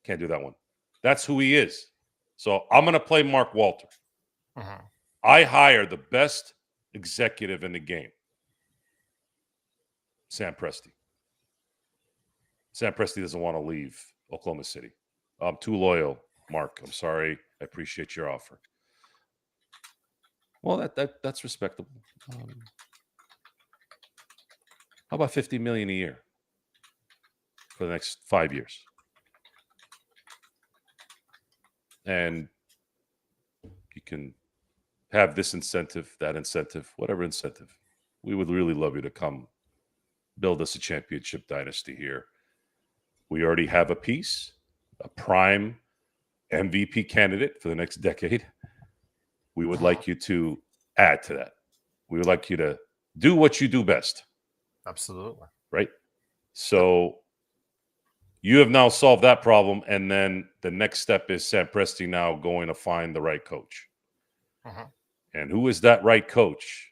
Can't do that one. That's who he is. So I'm going to play Mark Walter. I hire the best executive in the game, Sam Presti. Sam Presti doesn't want to leave Oklahoma City. I'm too loyal, Mark. I'm sorry. I appreciate your offer. Well, that's respectable. How about $50 million a year for the next 5 years? And you can have this incentive, that incentive, whatever incentive. We would really love you to come build us a championship dynasty here. We already have a piece, a prime MVP candidate for the next decade. We would like you to add to that. We would like you to do what you do best. Absolutely. Right? So you have now solved that problem, and then the next step is Sam Presti now going to find the right coach. And who is that right coach?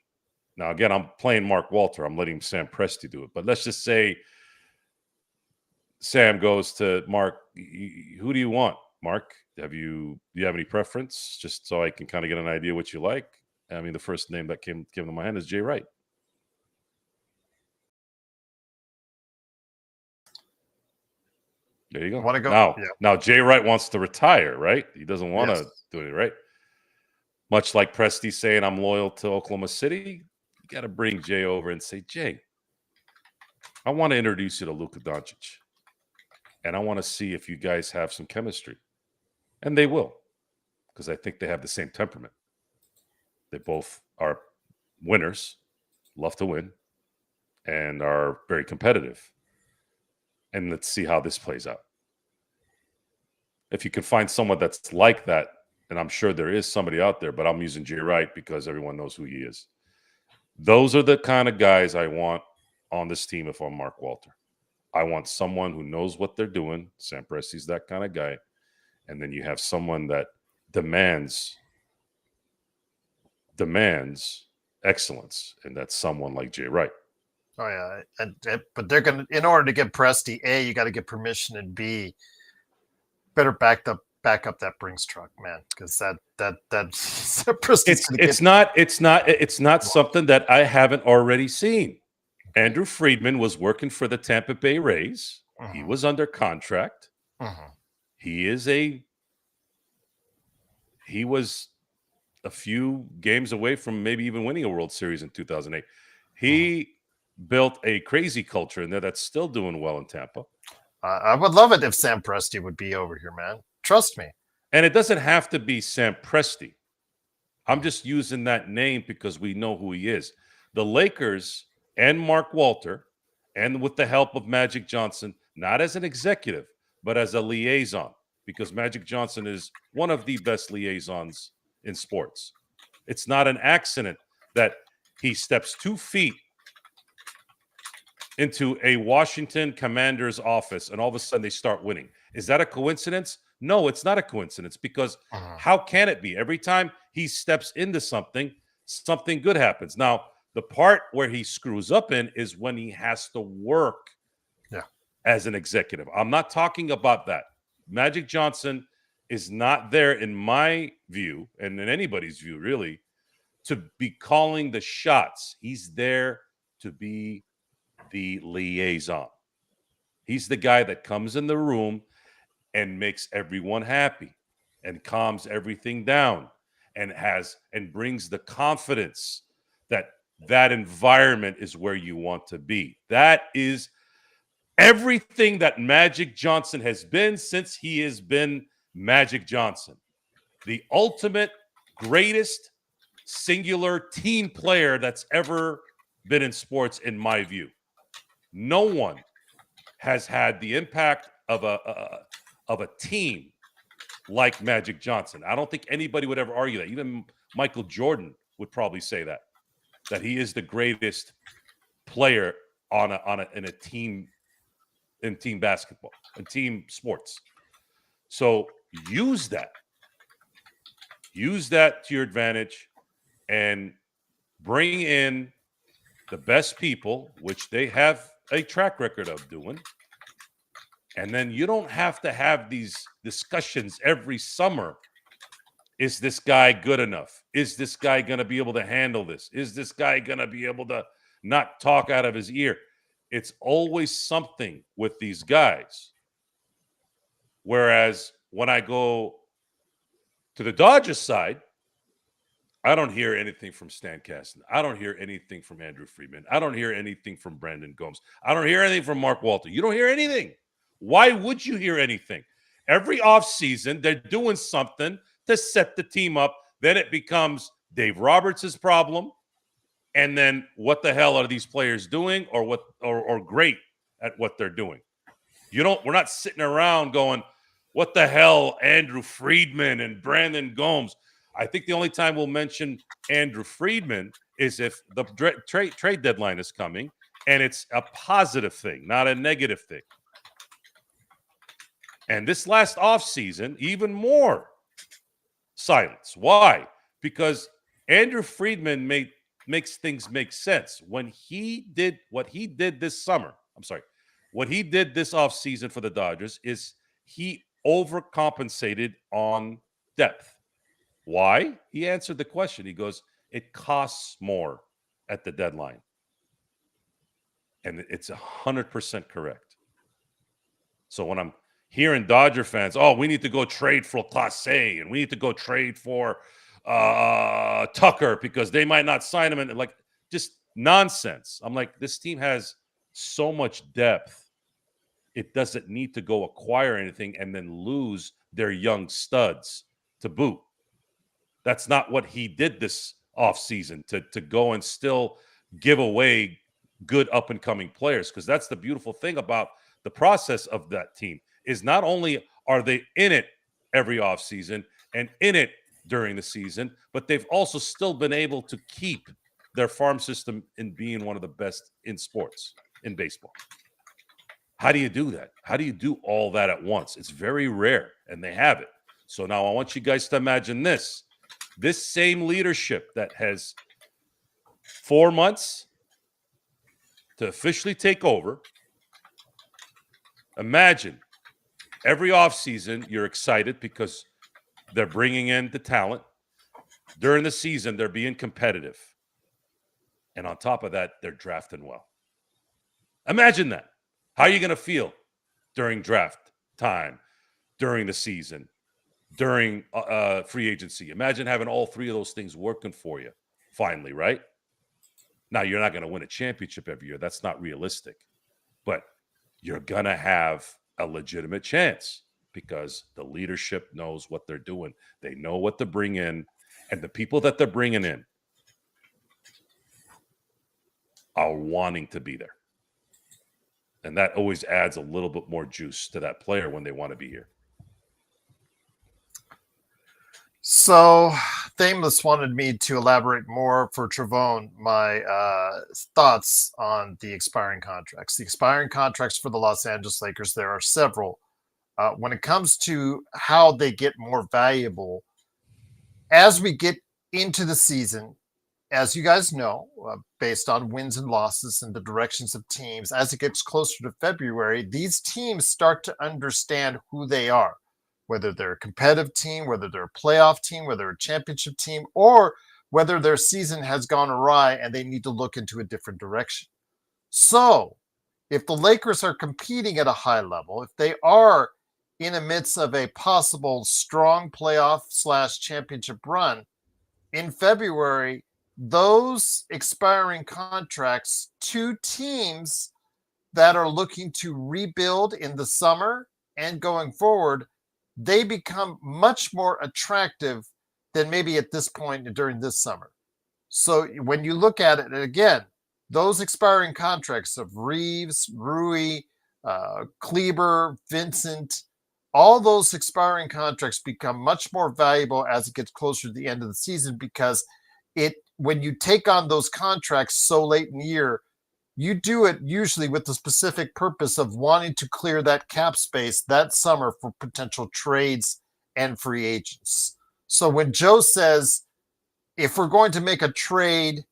Now, again, I'm playing Mark Walter. I'm letting Sam Presti do it. But let's just say Sam goes to Mark, who do you want, Mark? Do you have any preference? Just so I can kind of get an idea what you like. I mean, the first name that came to my hand is Jay Wright. There you go. Want to go? Now Jay Wright wants to retire, right? He doesn't want to do it, right? Much like Presti saying, I'm loyal to Oklahoma City, you got to bring Jay over and say, Jay, I want to introduce you to Luka Doncic. And I want to see if you guys have some chemistry. And they will, because I think they have the same temperament. They both are winners, love to win, and are very competitive. And let's see how this plays out. If you can find someone that's like that, and I'm sure there is somebody out there, but I'm using Jay Wright because everyone knows who he is. Those are the kind of guys I want on this team if I'm Mark Walter. I want someone who knows what they're doing. Sam Presti's that kind of guy. And then you have someone that demands excellence, and that's someone like Jay Wright. Oh yeah, but they're gonna, in order to get Presti, A, you got to get permission, and B, better back up that Brinks truck, man, because that it's not something that I haven't already seen. Andrew Friedman was working for the Tampa Bay Rays. He was under contract. He was a few games away from maybe even winning a World Series in 2008. He built a crazy culture in there that's still doing well in Tampa. I would love it if Sam Presti would be over here, man. Trust me. And it doesn't have to be Sam Presti. I'm just using that name because we know who he is. The Lakers and Mark Walter, and with the help of Magic Johnson, not as an executive, but as a liaison, because Magic Johnson is one of the best liaisons in sports. It's not an accident that he steps 2 feet into a Washington Commander's office and all of a sudden they start winning. Is that a coincidence? No, it's not a coincidence, because how can it be? Every time he steps into something, something good happens. Now, the part where he screws up in is when he has to work as an executive. I'm not talking about that. Magic Johnson is not there, in my view, and in anybody's view, really, to be calling the shots. He's there to be the liaison. He's the guy that comes in the room and makes everyone happy and calms everything down and brings the confidence that that environment is where you want to be. That is everything that Magic Johnson has been since he has been Magic Johnson. The ultimate, greatest, singular team player that's ever been in sports, in my view. No one has had the impact of a team like Magic Johnson. I don't think anybody would ever argue that. Even Michael Jordan would probably say that he is the greatest player in a team, in team basketball, in team sports. So use that to your advantage and bring in the best people, which they have a track record of doing. And then you don't have to have these discussions every summer. Is this guy good enough? Is this guy going to be able to handle this? Is this guy going to be able to not talk out of his ear? It's always something with these guys. Whereas when I go to the Dodgers side, I don't hear anything from Stan Kasten. I don't hear anything from Andrew Friedman. I don't hear anything from Brandon Gomes. I don't hear anything from Mark Walter. You don't hear anything. Why would you hear anything? Every offseason, they're doing something to set the team up. Then it becomes Dave Roberts' problem. And then what the hell are these players doing, or great at what they're doing? We're not sitting around going, what the hell, Andrew Friedman and Brandon Gomes. I think the only time we'll mention Andrew Friedman is if the trade deadline is coming and it's a positive thing, not a negative thing. And this last offseason, even more silence. Why? Because Andrew Friedman makes things make sense. When he did what he did this summer, what he did this offseason for the Dodgers is he overcompensated on depth. Why? He answered the question. He goes, it costs more at the deadline. And it's 100% correct. So when I'm hearing Dodger fans, oh, we need to go trade for Clase and we need to go trade for Tucker because they might not sign him, and like just nonsense. I'm like, this team has so much depth. It doesn't need to go acquire anything and then lose their young studs to boot. That's not what he did this offseason, to go and still give away good up-and-coming players, because that's the beautiful thing about the process of that team is not only are they in it every offseason and in it during the season, but they've also still been able to keep their farm system in being one of the best in sports, in baseball. How do you do that? How do you do all that at once? It's very rare, and they have it. So now I want you guys to imagine this. This same leadership that has 4 months to officially take over. Imagine every offseason you're excited because they're bringing in the talent. During the season, they're being competitive. And on top of that, they're drafting well. Imagine that. How are you going to feel during draft time, during the season, during free agency? Imagine having all three of those things working for you finally, right? Now, you're not going to win a championship every year. That's not realistic. But you're going to have a legitimate chance because the leadership knows what they're doing. They know what to bring in. And the people that they're bringing in are wanting to be there. And that always adds a little bit more juice to that player when they want to be here. So, Thameless wanted me to elaborate more for Travone my thoughts on the expiring contracts. The expiring contracts for the Los Angeles Lakers, there are several. When it comes to how they get more valuable, as we get into the season, as you guys know, based on wins and losses and the directions of teams, as it gets closer to February, these teams start to understand who they are. Whether they're a competitive team, whether they're a playoff team, whether they're a championship team, or whether their season has gone awry and they need to look into a different direction. So, if the Lakers are competing at a high level, if they are in the midst of a possible strong playoff / championship run, in February, those expiring contracts to teams that are looking to rebuild in the summer and going forward, they become much more attractive than maybe at this point during this summer. So when you look at it, again, those expiring contracts of Reeves, Rui, Kleber, Vincent, all those expiring contracts become much more valuable as it gets closer to the end of the season, because when you take on those contracts so late in the year, you do it usually with the specific purpose of wanting to clear that cap space that summer for potential trades and free agents. So when Joe says, if we're going to make a trade,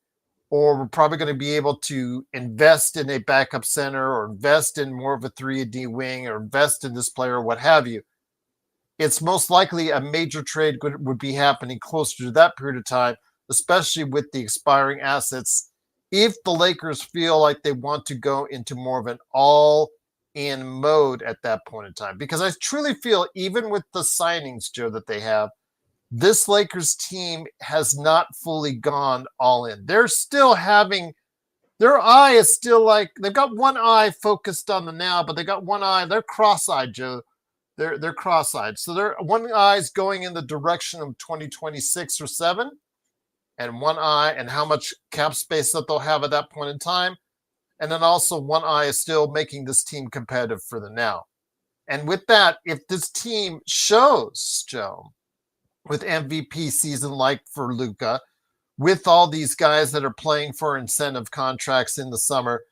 or we're probably going to be able to invest in a backup center or invest in more of a 3D wing or invest in this player or what have you, it's most likely a major trade would be happening closer to that period of time, especially with the expiring assets, if the Lakers feel like they want to go into more of an all-in mode at that point in time. Because I truly feel, even with the signings, Joe, that they have, this Lakers team has not fully gone all in. They're still having, their eye is still like, they've got one eye focused on the now, but they got one eye, they're cross-eyed, Joe. They're cross-eyed. So their one eye's going in the direction of 2026 or 7, and one eye and how much cap space that they'll have at that point in time. And then also one eye is still making this team competitive for the now. And with that, if this team shows, Joe, with MVP season like for Luka, with all these guys that are playing for incentive contracts in the summer,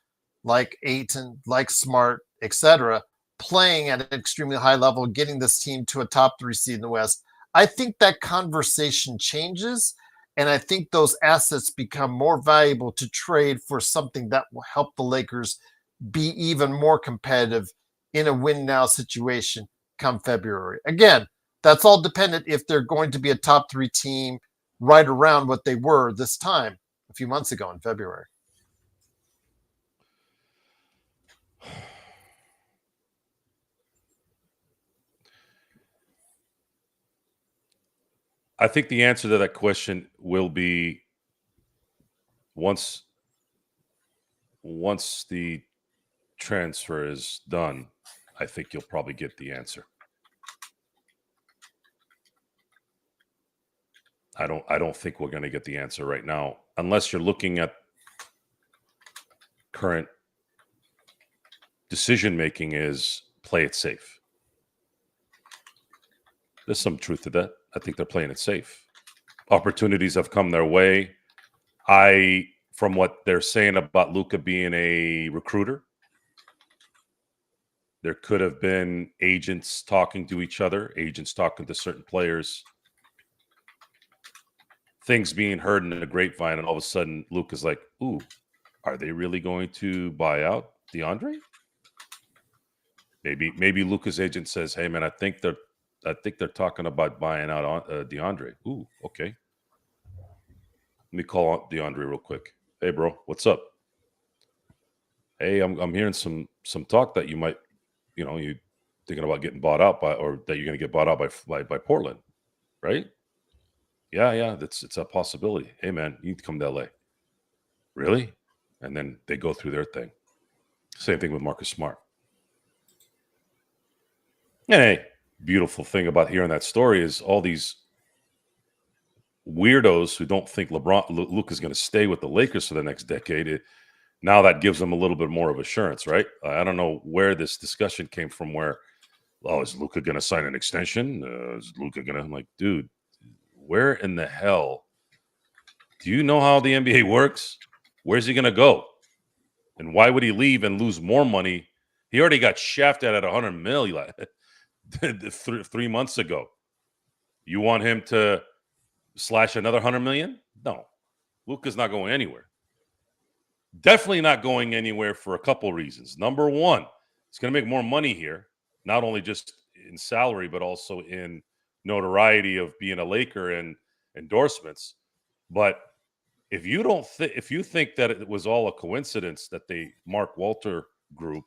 like Ayton, like Smart, etc., playing at an extremely high level, getting this team to a top 3 seed in the West, I think that conversation changes, and I think those assets become more valuable to trade for something that will help the Lakers be even more competitive in a win-now situation come February. Again, that's all dependent if they're going to be a top 3 team right around what they were this time a few months ago in February. I think the answer to that question will be once the transfer is done, I think you'll probably get the answer. I don't think we're going to get the answer right now, unless you're looking at current decision making is play it safe. There's some truth to that. I think they're playing it safe. Opportunities have come their way. From what they're saying about Luka being a recruiter, there could have been agents talking to each other, agents talking to certain players, things being heard in the grapevine, and all of a sudden Luka's like, ooh, are they really going to buy out DeAndre? Maybe Luka's agent says, hey man, I think they're talking about buying out DeAndre. Ooh, okay. Let me call DeAndre real quick. Hey, bro, what's up? Hey, I'm hearing some talk that you might, you thinking about getting bought out by, or that you're going to get bought out by Portland, right? Yeah, it's a possibility. Hey, man, you need to come to LA. Really? And then they go through their thing. Same thing with Marcus Smart. And hey, beautiful thing about hearing that story is all these weirdos who don't think Luka is going to stay with the Lakers for the next decade. Now that gives them a little bit more of assurance, right? I don't know where this discussion came from. Where, is Luka going to sign an extension? Is Luka going to? I'm like, dude, where in the hell? Do you know how the NBA works? Where's he going to go? And why would he leave and lose more money? He already got shafted at $100 million 3 months ago. You want him to slash another $100 million? No, Luka's not going anywhere. Definitely not going anywhere for a couple reasons. Number one, he's going to make more money here, not only just in salary, but also in notoriety of being a Laker and endorsements. But if you think that it was all a coincidence that the Mark Walter group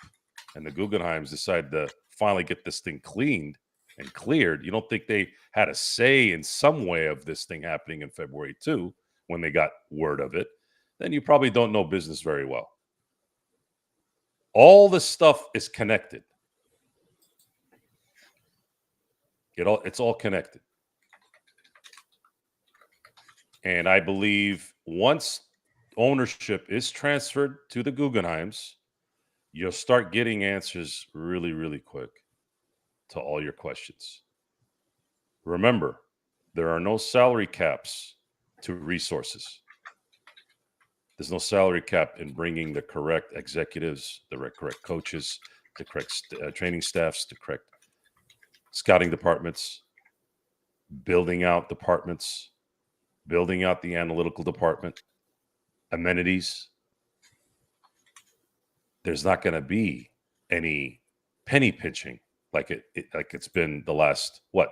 and the Guggenheims decided to finally get this thing cleaned and cleared, you don't think they had a say in some way of this thing happening in February too, when they got word of it, then you probably don't know business very well. All the stuff is connected. It's all connected. And I believe once ownership is transferred to the Guggenheims, you'll start getting answers really, really quick to all your questions. Remember, there are no salary caps to resources. There's no salary cap in bringing the correct executives, the correct coaches, the correct training staffs, the correct scouting departments, building out departments, building out the analytical department, amenities. There's not going to be any penny pinching like it's been the last, what?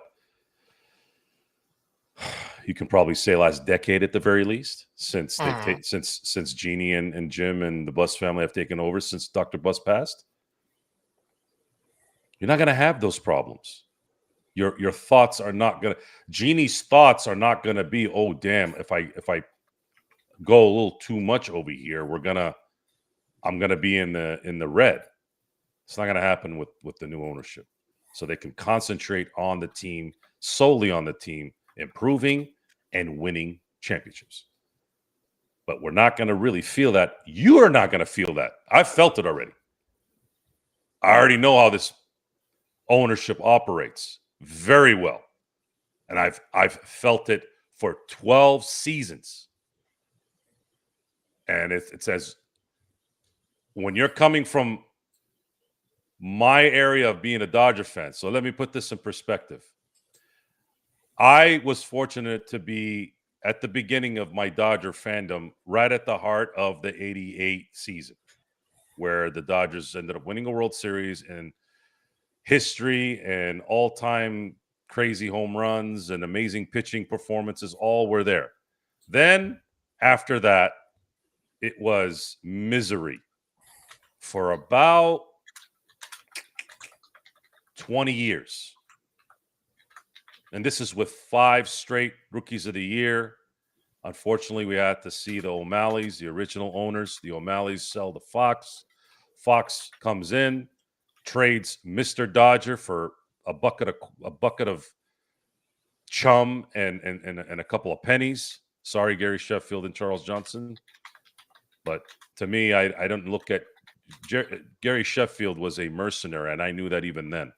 You can probably say last decade at the very least, since since Jeannie and Jim and the Bus family have taken over since Dr. Bus passed. You're not going to have those problems. Your thoughts are not going to. Jeannie's thoughts are not going to be, oh damn, if I go a little too much over here, I'm gonna be in the red. It's not going to happen with the new ownership. So they can concentrate on the team, solely on the team, improving and winning championships. But we're not going to really feel that. You are not going to feel that. I've felt it already. I already know how this ownership operates very well. And I've felt it for 12 seasons. And it says, when you're coming from my area of being a Dodger fan, so let me put this in perspective. I was fortunate to be at the beginning of my Dodger fandom, right at the heart of the 88 season, where the Dodgers ended up winning a World Series, and history and all-time crazy home runs and amazing pitching performances all were there. Then, after that, it was misery for about 20 years. And this is with 5 straight Rookies of the Year. Unfortunately, we had to see the O'Malleys, the original owners. The O'Malleys sell to Fox. Fox comes in, trades Mr. Dodger for a bucket of chum and a couple of pennies. Sorry, Gary Sheffield and Charles Johnson. But to me, I don't look at Gary Sheffield was a mercenary, and I knew that even then.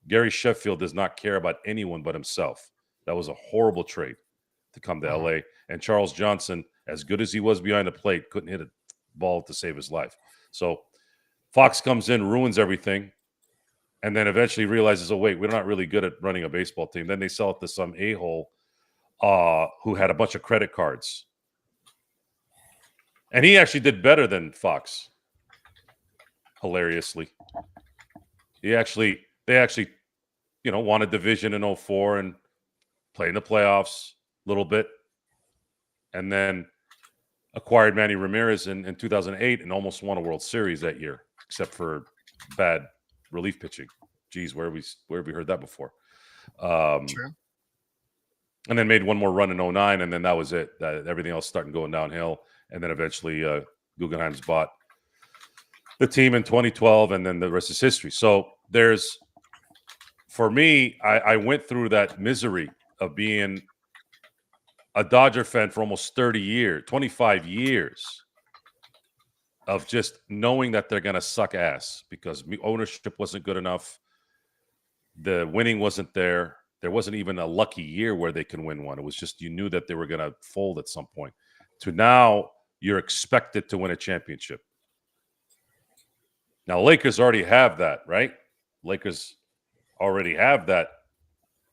Gary Sheffield does not care about anyone but himself. That was a horrible trade to come to LA. And Charles Johnson, as good as he was behind the plate, couldn't hit a ball to save his life. So Fox comes in, ruins everything, and then eventually realizes, oh, wait, we're not really good at running a baseball team. Then they sell it to some a-hole who had a bunch of credit cards. And he actually did better than Fox, hilariously. They actually, won a division in 2004 and played in the playoffs a little bit. And then acquired Manny Ramirez in 2008 and almost won a World Series that year, except for bad relief pitching. Geez, where have we heard that before? True. And then made one more run in 2009, and then that was it. Everything else started going downhill. And then eventually Guggenheim's bought the team in 2012, and then the rest is history. So for me, I went through that misery of being a Dodger fan for almost 30 years, 25 years of just knowing that they're going to suck ass because ownership wasn't good enough. The winning wasn't there. There wasn't even a lucky year where they can win one. It was just you knew that they were going to fold at some point. To now, you're expected to win a championship. Now, Lakers already have that, right? Lakers already have that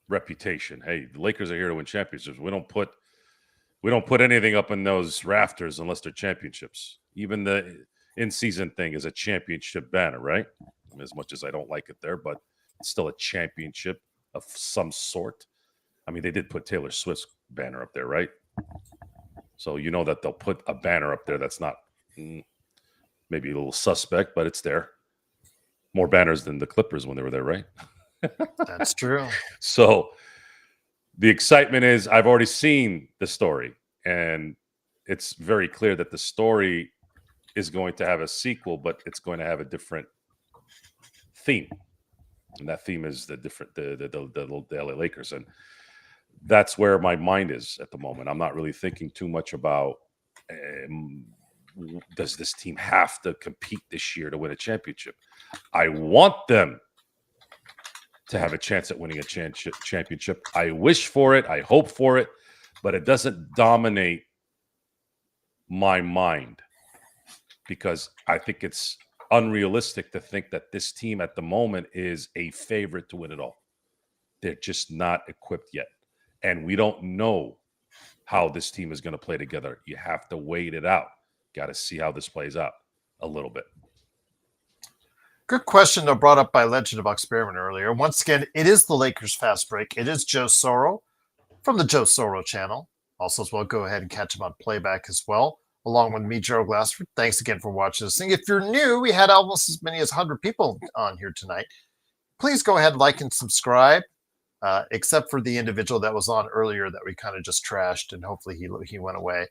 reputation. Hey, the Lakers are here to win championships. We don't put anything up in those rafters unless they're championships. Even the in-season thing is a championship banner, right? As much as I don't like it there, but it's still a championship of some sort. I mean, they did put Taylor Swift's banner up there, right? So you know that they'll put a banner up there that's not maybe a little suspect, but it's there. More banners than the Clippers when they were there, right? That's true. So the excitement is I've already seen the story. And it's very clear that the story is going to have a sequel, but it's going to have a different theme. And that theme is the LA Lakers. And that's where my mind is at the moment. I'm not really thinking too much about does this team have to compete this year to win a championship? I want them to have a chance at winning a championship. I wish for it. I hope for it, but it doesn't dominate my mind because I think it's unrealistic to think that this team at the moment is a favorite to win it all. They're just not equipped yet. And we don't know how this team is going to play together. You have to wait it out. Got to see how this plays out a little bit. Good question, though, brought up by Legend of Experiment earlier. Once again, it is the Lakers Fast Break. It is Joe Soro from the Joe Soro channel. Also, as well, go ahead and catch him on playback as well, along with me, Gerald Glassford. Thanks again for watching this thing. If you're new, we had almost as many as 100 people on here tonight. Please go ahead, like, and subscribe, except for the individual that was on earlier that we kind of just trashed, and hopefully he went away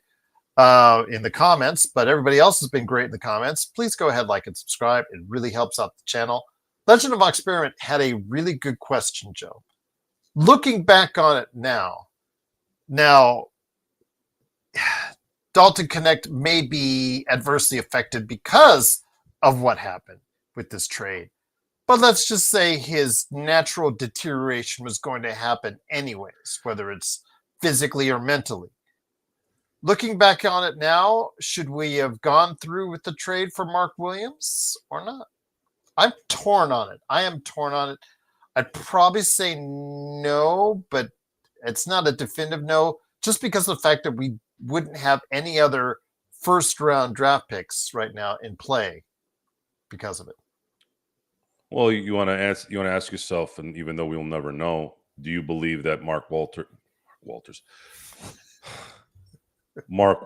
in the comments. But everybody else has been great in the comments. Please go ahead, like, and subscribe. It really helps out the channel. Legend of Experiment had a really good question, Joe. Looking back on it now, Dalton Connect may be adversely affected because of what happened with this trade. But let's just say his natural deterioration was going to happen anyways, whether it's physically or mentally. Looking back on it now, should we have gone through with the trade for Mark Williams or not? I'm torn on it. I am torn on it. I'd probably say no, but it's not a definitive no, just because of the fact that we wouldn't have any other first-round draft picks right now in play because of it. Well, you want to ask yourself, and even though we'll never know, do you believe that Mark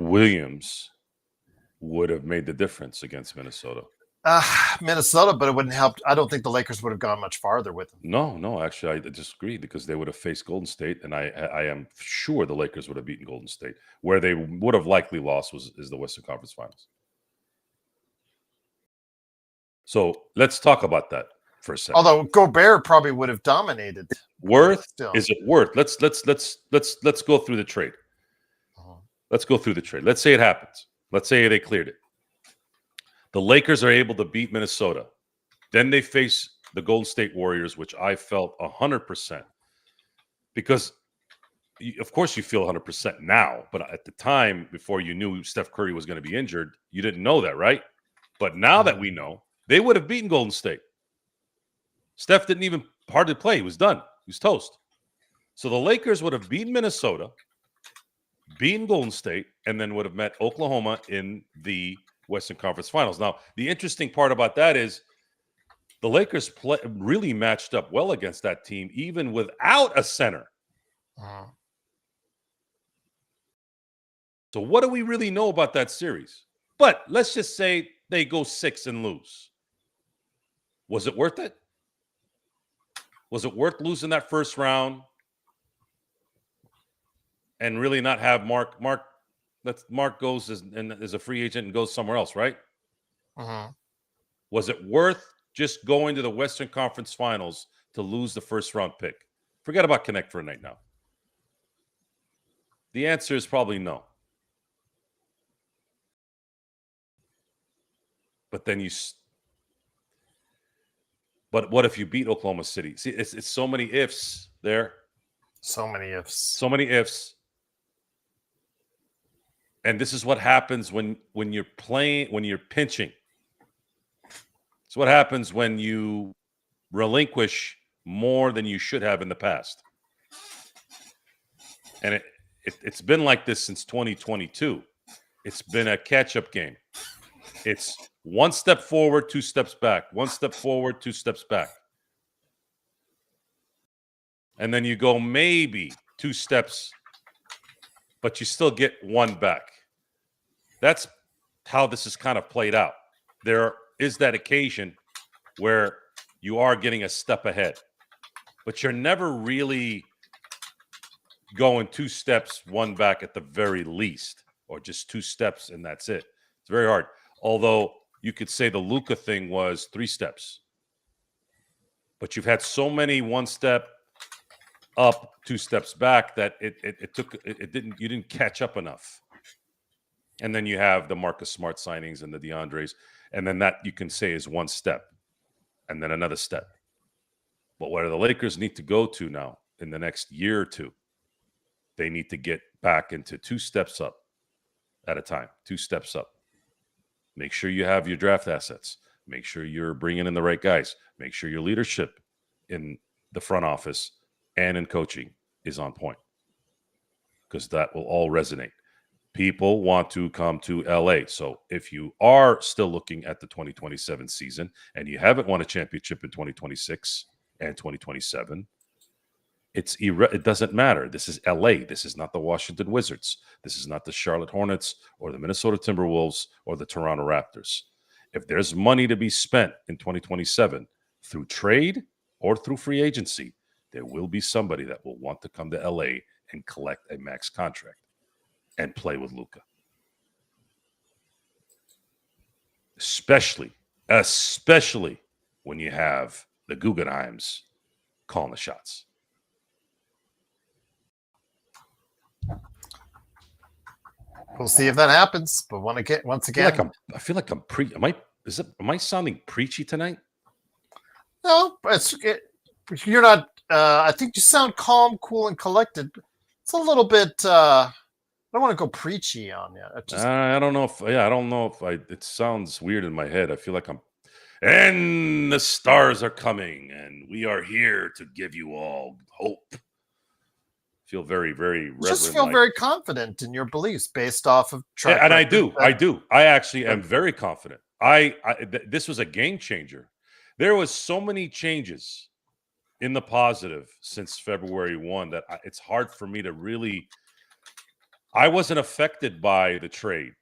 Williams would have made the difference against Minnesota? Minnesota, but it wouldn't help. I don't think the Lakers would have gone much farther with him. No, actually, I disagree because they would have faced Golden State, and I am sure the Lakers would have beaten Golden State. Where they would have likely lost is the Western Conference Finals. So let's talk about that for a second. Although Gobert probably would have dominated. Is it worth? Let's go through the trade. Let's go through the trade. Let's say it happens. Let's say they cleared it. The Lakers are able to beat Minnesota. Then they face the Golden State Warriors, which I felt 100%. Because, of course, you feel 100% now. But at the time, before you knew Steph Curry was going to be injured, you didn't know that, right? But now that we know, they would have beaten Golden State. Steph didn't even hardly play. He was done. He was toast. So the Lakers would have beaten Minnesota, beaten Golden State, and then would have met Oklahoma in the Western Conference Finals. Now, the interesting part about that is the Lakers really matched up well against that team, even without a center. So what do we really know about that series? But let's just say they go 6 and lose. Was it worth it? Was it worth losing that first round and really not have Mark goes as a free agent and goes somewhere else, right? Was it worth just going to the Western Conference Finals to lose the first round pick? Forget about Connect for a night now. The answer is probably no. But what if you beat Oklahoma City? See, it's so many ifs there. So many ifs. So many ifs. And this is what happens when you're playing, when you're pinching. It's what happens when you relinquish more than you should have in the past. And it's been like this since 2022. It's been a catch-up game. It's 1 step forward, 2 steps back. 1 step forward, 2 steps back. And then you go maybe 2 steps, but you still get 1 back. That's how this is kind of played out. There is that occasion where you are getting a step ahead, but you're never really going 2 steps, 1 back at the very least, or just 2 steps and that's it. It's very hard. Although you could say the Luka thing was 3 steps. But you've had so many 1 step up, 2 steps back that you didn't catch up enough. And then you have the Marcus Smart signings and the DeAndres, and then that you can say is 1 step, and then another step. But where the Lakers need to go to now in the next year or two, they need to get back into 2 steps up at a time, 2 steps up. Make sure you have your draft assets. Make sure you're bringing in the right guys. Make sure your leadership in the front office and in coaching is on point, because that will all resonate. People want to come to LA. So if you are still looking at the 2027 season and you haven't won a championship in 2026 and 2027, it doesn't matter. This is LA. This is not the Washington Wizards. This is not the Charlotte Hornets or the Minnesota Timberwolves or the Toronto Raptors. If there's money to be spent in 2027 through trade or through free agency, there will be somebody that will want to come to LA and collect a max contract and play with Luka. Especially when you have the Guggenheims calling the shots. We'll see if that happens. But once again, I feel like I'm am I sounding preachy tonight? No, you're not. I think you sound calm, cool, and collected. It's a little bit. I don't want to go preachy on you. I don't know if. Yeah, I don't know if it sounds weird in my head. I feel like I'm. And the stars are coming, and we are here to give you all hope. Feel very, very reverent. Just feel very confident in your beliefs based off of track. Yeah, and I do. I actually am very confident. This was a game changer. There was so many changes in the positive since February 1 that it's hard for me to really. I wasn't affected by the trade,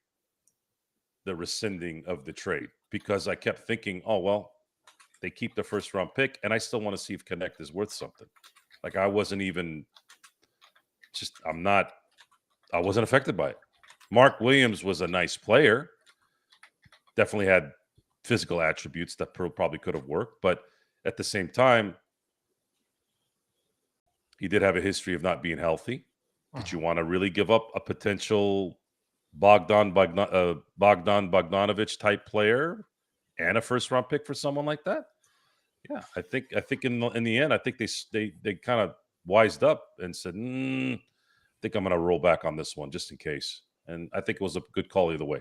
the rescinding of the trade, because I kept thinking, oh, well, they keep the first round pick, and I still want to see if Connect is worth something. Like I wasn't affected by it. Mark Williams was a nice player. Definitely had physical attributes that probably could have worked. But at the same time, he did have a history of not being healthy. Did you want to really give up a potential Bogdan Bogdanovic type player and a first round pick for someone like that? Yeah, I think in the end, I think they kind of wised up and said, I think I'm going to roll back on this one just in case. And I think it was a good call either way.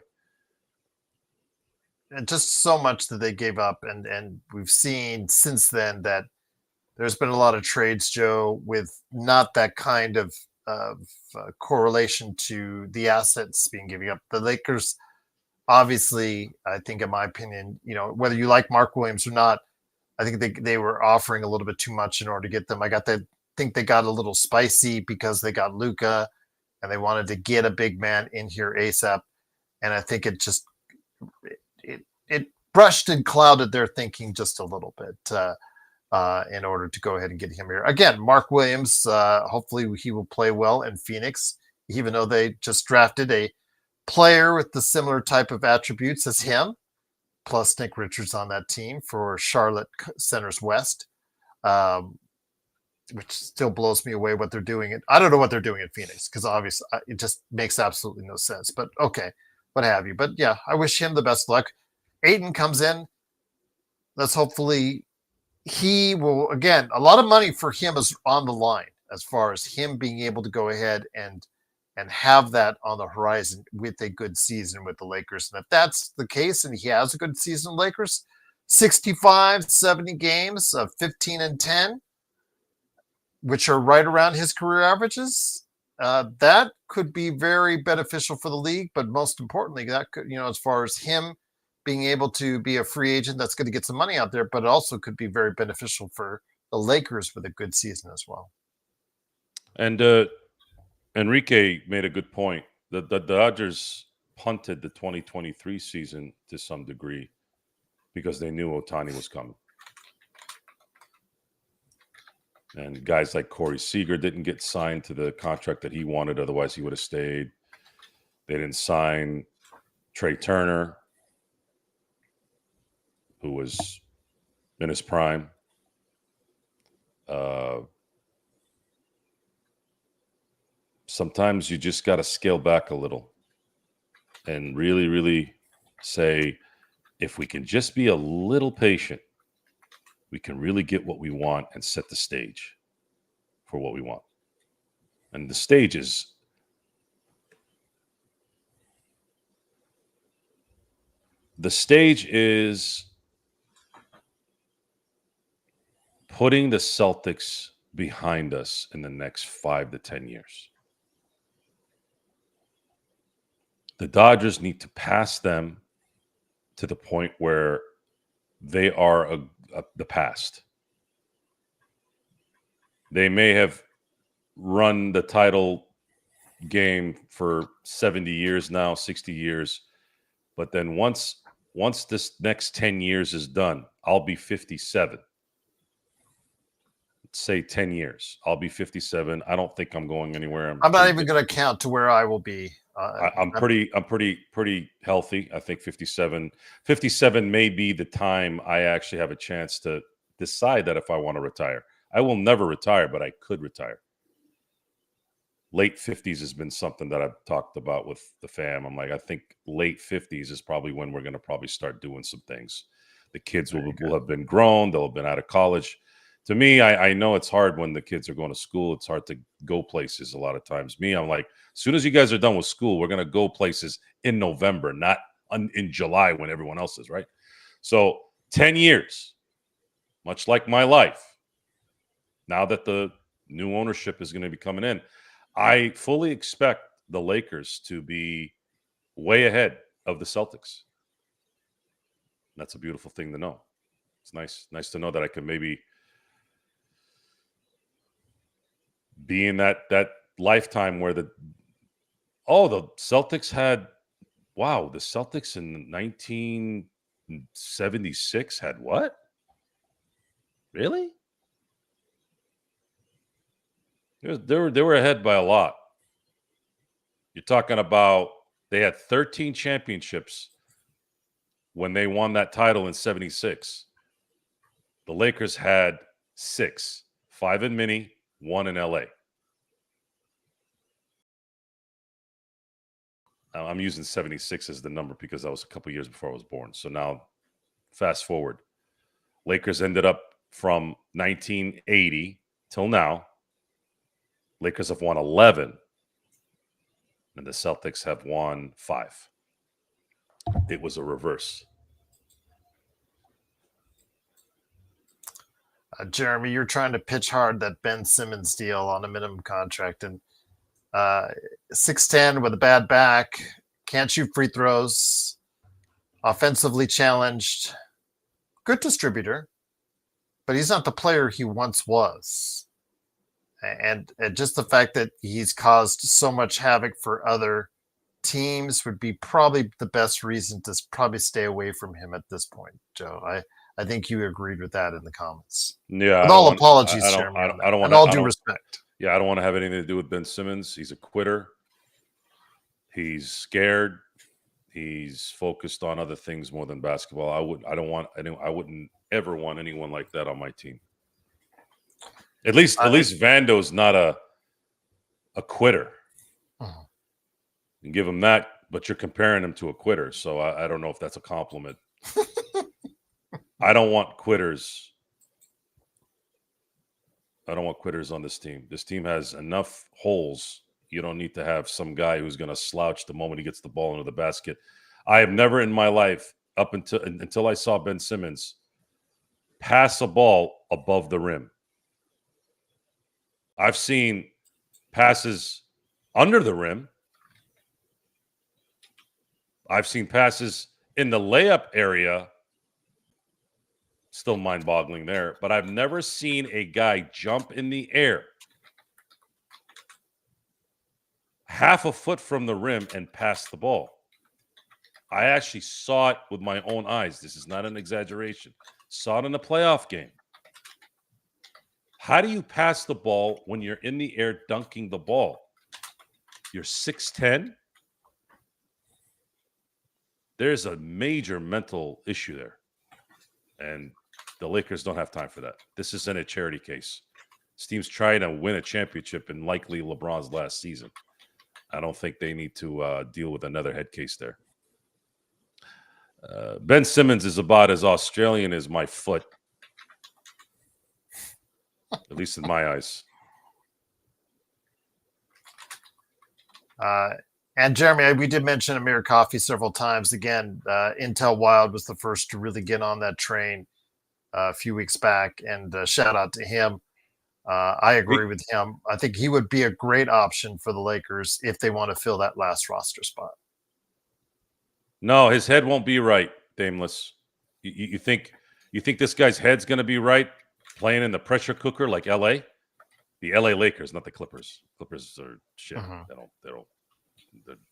And just so much that they gave up. And we've seen since then that there's been a lot of trades, Joe, with not that kind of correlation to the assets being given up. The Lakers, obviously, I think, in my opinion, whether you like Mark Williams or not, I think they were offering a little bit too much in order to get them. I think they got a little spicy because they got Luka and they wanted to get a big man in here ASAP. And I think it just it brushed and clouded their thinking just a little bit in order to go ahead and get him here. Again, Mark Williams, hopefully he will play well in Phoenix, even though they just drafted a player with the similar type of attributes as him, plus Nick Richards on that team for Charlotte Centers West. Which still blows me away what they're doing. I don't know what they're doing in Phoenix because obviously it just makes absolutely no sense. But okay, what have you. But yeah, I wish him the best luck. Ayton comes in. Let's hopefully he will, again, a lot of money for him is on the line as far as him being able to go ahead and have that on the horizon with a good season with the Lakers. And if that's the case and he has a good season with the Lakers, 65, 70 games of 15-10, which are right around his career averages, that could be very beneficial for the league. But most importantly, that could, as far as him being able to be a free agent, that's going to get some money out there, but it also could be very beneficial for the Lakers with a good season as well. And Enrique made a good point. The Dodgers punted the 2023 season to some degree because they knew Ohtani was coming. And guys like Corey Seager didn't get signed to the contract that he wanted. Otherwise, he would have stayed. They didn't sign Trey Turner, who was in his prime. Sometimes you just got to scale back a little and really, really say, if we can just be a little patient, we can really get what we want and set the stage for what we want. And the stage is putting the Celtics behind us in the next 5 to 10 years. The Dodgers need to pass them to the point where they are the past. They may have run the title game for 70 years now, 60 years. But then once this next 10 years is done, I'll be 57. Let's say 10 years. I'll be 57. I don't think I'm going anywhere. I'm not even going to count to where I will be. I'm pretty healthy. I think 57 may be the time I actually have a chance to decide that if I want to retire. I will never retire, but I could retire. Late 50s has been something that I've talked about with the fam. I'm like, I think late 50s is probably when we're going to probably start doing some things. The kids will have been grown. They'll have been out of college. To me, I know it's hard when the kids are going to school. It's hard to go places a lot of times. Me, I'm like, as soon as you guys are done with school, we're going to go places in November, not in July when everyone else is, right? So 10 years, much like my life, now that the new ownership is going to be coming in, I fully expect the Lakers to be way ahead of the Celtics. That's a beautiful thing to know. It's nice to know that I can maybe be in that lifetime where the Celtics had, the Celtics in 1976 had what? Really? They were ahead by a lot. You're talking about they had 13 championships when they won that title in 76. The Lakers had 6, 5 in Mini, 1 in LA. I'm using 76 as the number because that was a couple years before I was born. So now, fast forward. Lakers ended up from 1980 till now. Lakers have won 11, and the Celtics have won 5. It was a reverse. Jeremy, you're trying to pitch hard that Ben Simmons deal on a minimum contract, and 6'10" with a bad back, can't shoot free throws, offensively challenged, good distributor, but he's not the player he once was. And just the fact that he's caused so much havoc for other teams would be probably the best reason to probably stay away from him at this point, Joe. I think you agreed with that in the comments. Yeah. With all apologies, Jeremy. I don't want and all due respect. Yeah, I don't want to have anything to do with Ben Simmons. He's a quitter. He's scared. He's focused on other things more than basketball. I wouldn't ever want anyone like that on my team. At least Vando's not a quitter. Uh-huh. You give him that, but you're comparing him to a quitter. So I don't know if that's a compliment. I don't want quitters. I don't want quitters on this team. This team has enough holes. You don't need to have some guy who's going to slouch the moment he gets the ball into the basket. I have never in my life, up until I saw Ben Simmons, pass a ball above the rim. I've seen passes under the rim. I've seen passes in the layup area. Still mind-boggling there. But I've never seen a guy jump in the air half a foot from the rim and pass the ball. I actually saw it with my own eyes. This is not an exaggeration. Saw it in a playoff game. How do you pass the ball when you're in the air dunking the ball? You're 6'10". There's a major mental issue there. And the Lakers don't have time for that. This isn't a charity case. This team's trying to win a championship in likely LeBron's last season. I don't think they need to deal with another head case there. Ben Simmons is about as Australian as my foot. At least in my eyes. And Jeremy, we did mention Amir Coffey several times. Again, Intel Wild was the first to really get on that train a few weeks back, and shout out to him. I agree with him. I think he would be a great option for the Lakers if they want to fill that last roster spot. No, his head won't be right, Dameless. You think this guy's head's going to be right playing in the pressure cooker like L.A.? The L.A. Lakers, not the Clippers. Clippers are shit. No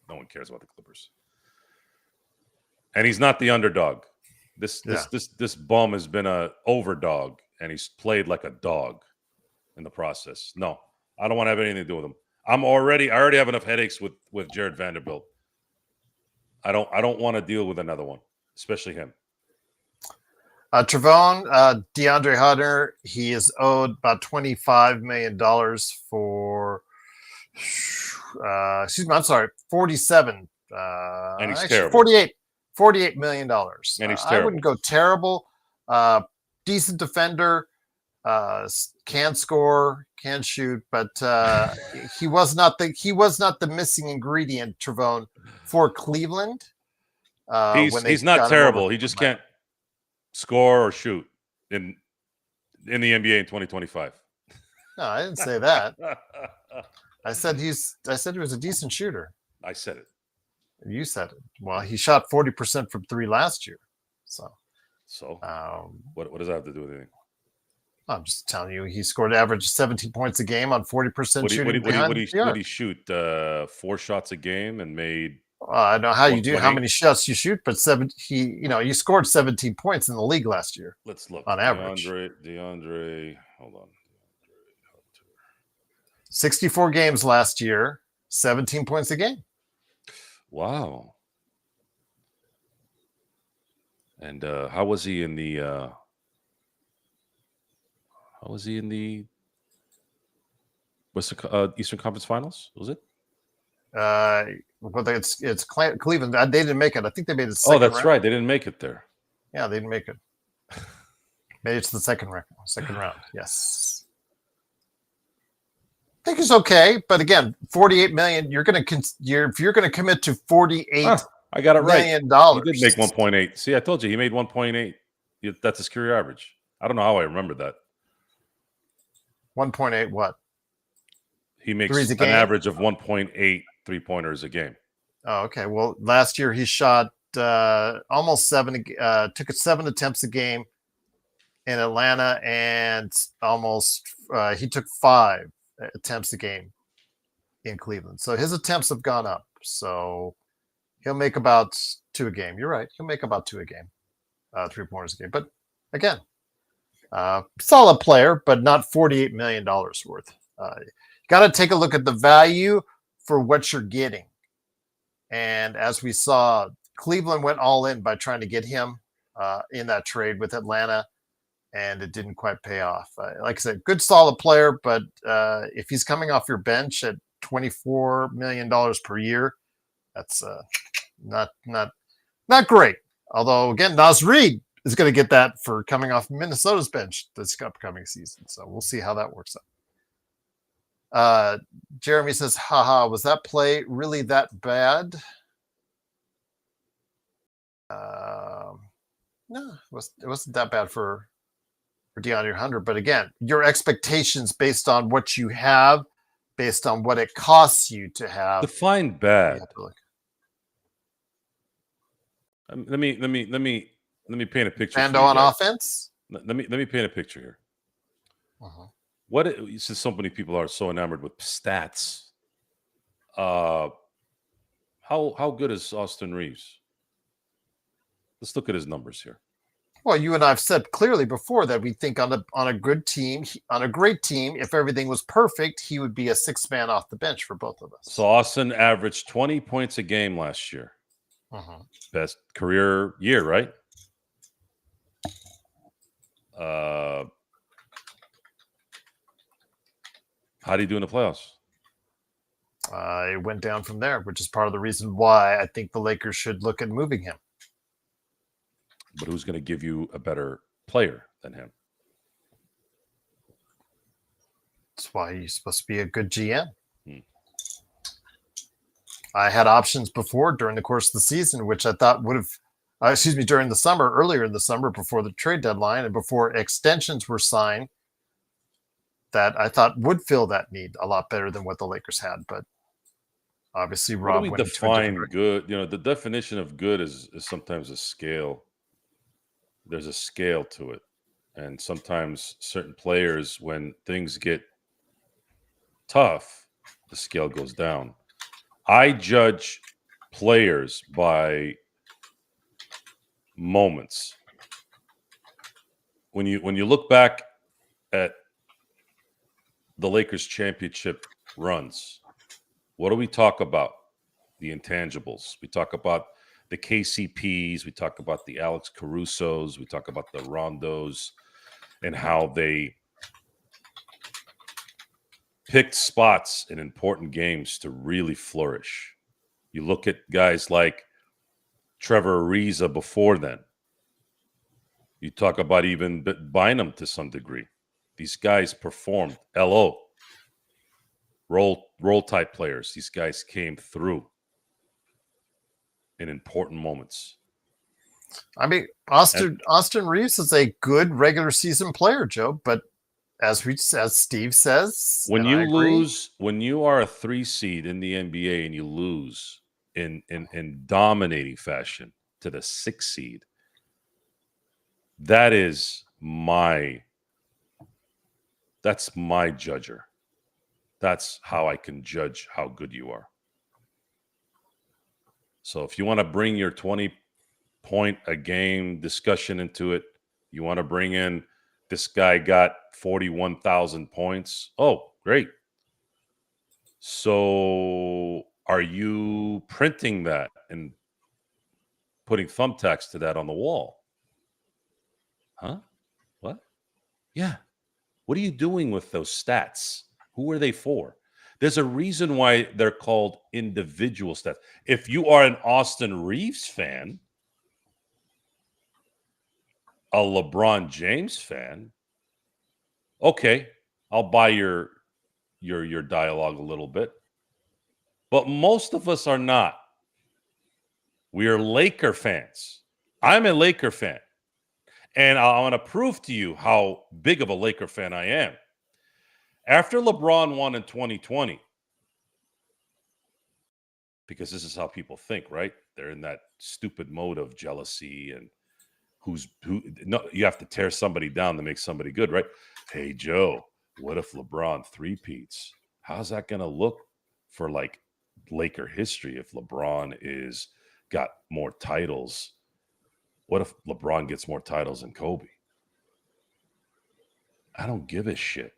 one cares about the Clippers. And he's not the underdog. This bum has been a overdog, and he's played like a dog in the process. No, I don't want to have anything to do with him. I already have enough headaches with Jared Vanderbilt. I don't want to deal with another one, especially him. Trevone, DeAndre Hunter, he is owed about $25 million for, $47. And he's actually, terrible. $48 million. And he's I terrible. wouldn't go terrible. Decent defender, can score, can shoot, but he was not the missing ingredient, Trevone, for Cleveland. He's not terrible. He just can't score or shoot in the NBA in 2025. No, I didn't say that. I said he was a decent shooter. I said it. You said it. Well, he shot 40% from three last year. So what does that have to do with anything? I'm just telling you, he scored average 17 points a game on 40% shooting. Would he shoot 4 shots a game and made? I don't know how you do how many shots you shoot, but he scored 17 points in the league last year. Let's look on average. DeAndre, hold on. 64 games last year, 17 points a game. Wow. And how was he in the? Eastern Conference Finals? Was it? But it's Cleveland. They didn't make it. I think they made it. Oh, that's round. Right. They didn't make it there. Yeah, they didn't make it. Made it to the second round. Yes. I think it's okay, but again, $48 million. If you're gonna commit to $48, I got it right. $1 million. He did make 1.8. See, I told you he made 1.8. That's his career average. I don't know how I remember that. 1.8 what? He makes an average of 1.8 3-pointers a game. Oh, okay. Well, last year he shot almost 7. Took 7 attempts a game in Atlanta, and he took 5 attempts a game in Cleveland. So his attempts have gone up. So he'll make about 2 a game. You're right. He'll make about 2 a game, 3-pointers a game. But again, solid player, but not $48 million worth. Got to take a look at the value for what you're getting. And as we saw, Cleveland went all in by trying to get him in that trade with Atlanta, and it didn't quite pay off. Like I said, good solid player, but if he's coming off your bench at $24 million per year, that's not great. Although, again, Naz Reid is going to get that for coming off Minnesota's bench this upcoming season. So we'll see how that works out. Jeremy says, haha, was that play really that bad? No, it wasn't that bad for DeAndre Hunter. But again, your expectations based on what you have, based on what it costs you to have. Define bad. Let me paint a picture. Mando on offense. Let me paint a picture here. Since so many people are so enamored with stats, how good is Austin Reeves? Let's look at his numbers here. Well, you and I have said clearly before that we think on a good team, on a great team, if everything was perfect, he would be a sixth man off the bench for both of us. So Austin averaged 20 points a game last year. Best career year, right? How do you do in the playoffs? It went down from there, which is part of the reason why I think the Lakers should look at moving him. But who's going to give you a better player than him? That's why he's supposed to be a good GM. I had options before during the course of the season, which I thought would have, during the summer, earlier in the summer, before the trade deadline and before extensions were signed, that I thought would fill that need a lot better than what the Lakers had. But obviously, Rob, we define good? You know, the definition of good is sometimes a scale. There's a scale to it, and sometimes certain players, when things get tough, the scale goes down. I judge players by moments. When you look back at the Lakers championship runs, what do we talk about? The intangibles. We talk about the KCPs. We talk about the Alex Carusos. We talk about the Rondos and how they picked spots in important games to really flourish. You look at guys like Trevor Ariza before then. You talk about even Bynum to some degree. These guys performed. LO. Role type players. These guys came through in important moments. I mean, Austin Reeves is a good regular season player, Joe, but as Steve says, when you lose, when you are a 3 seed in the NBA and you lose in dominating fashion to the 6 seed, that's my judger. That's how I can judge how good you are. So if you want to bring your 20-point a game discussion into it, you want to bring in this guy got 41,000 points. Oh, great. So are you printing that and putting thumbtacks to that on the wall? Huh? What? Yeah. What are you doing with those stats? Who are they for? There's a reason why they're called individual stats. If you are an Austin Reeves fan, a LeBron James fan, okay, I'll buy your dialogue a little bit. But most of us are not. We are Laker fans. I'm a Laker fan. And I want to prove to you how big of a Laker fan I am. After LeBron won in 2020, because this is how people think, right? They're in that stupid mode of jealousy and you have to tear somebody down to make somebody good, right? Hey, Joe, what if LeBron three-peats? How's that going to look for like Laker history if LeBron got more titles? What if LeBron gets more titles than Kobe? I don't give a shit.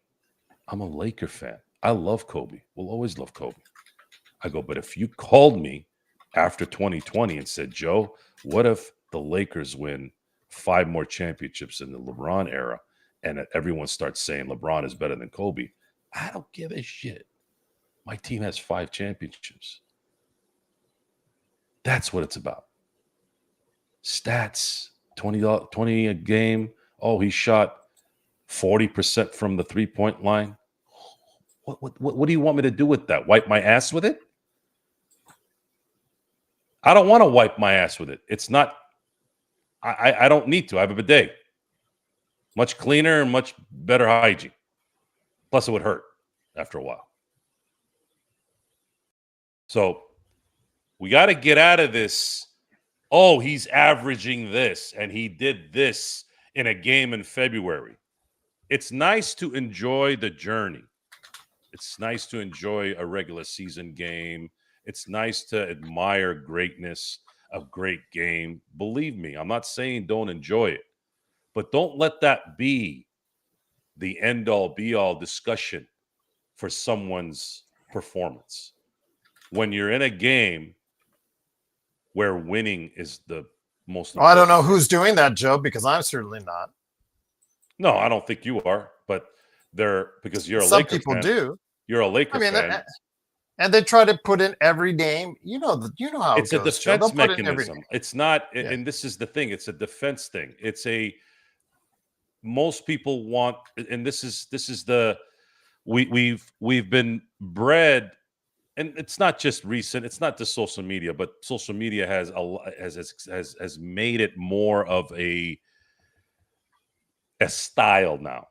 I'm a Laker fan. I love Kobe. We'll always love Kobe. I go, but if you called me after 2020 and said, Joe, what if the Lakers win 5 more championships in the LeBron era and everyone starts saying LeBron is better than Kobe? I don't give a shit. My team has 5 championships. That's what it's about. Stats, 20 a game. Oh, he shot 40% from the three-point line. What do you want me to do with that? Wipe my ass with it? I don't want to wipe my ass with it. It's not, I don't need to. I have a bidet. Much cleaner and much better hygiene. Plus, it would hurt after a while. So we got to get out of this. Oh, he's averaging this and he did this in a game in February. It's nice to enjoy the journey. It's nice to enjoy a regular season game. It's nice to admire greatness, a great game. Believe me, I'm not saying don't enjoy it. But don't let that be the end-all, be-all discussion for someone's performance. When you're in a game where winning is the most Well, I don't know important. who's doing that, Joe, because I'm certainly not. No, I don't think you are, but because you're a Some Laker people fan. do. You're a Laker I mean, fan. and they try to put in every game. You know how It's it a goes, Joe. They'll defense put in every mechanism. name. It's not, Yeah. and this is the thing. It's a defense thing. Most people want, and this is the we've been bred, and it's not just recent. It's not just social media, but social media has made it more of a style now.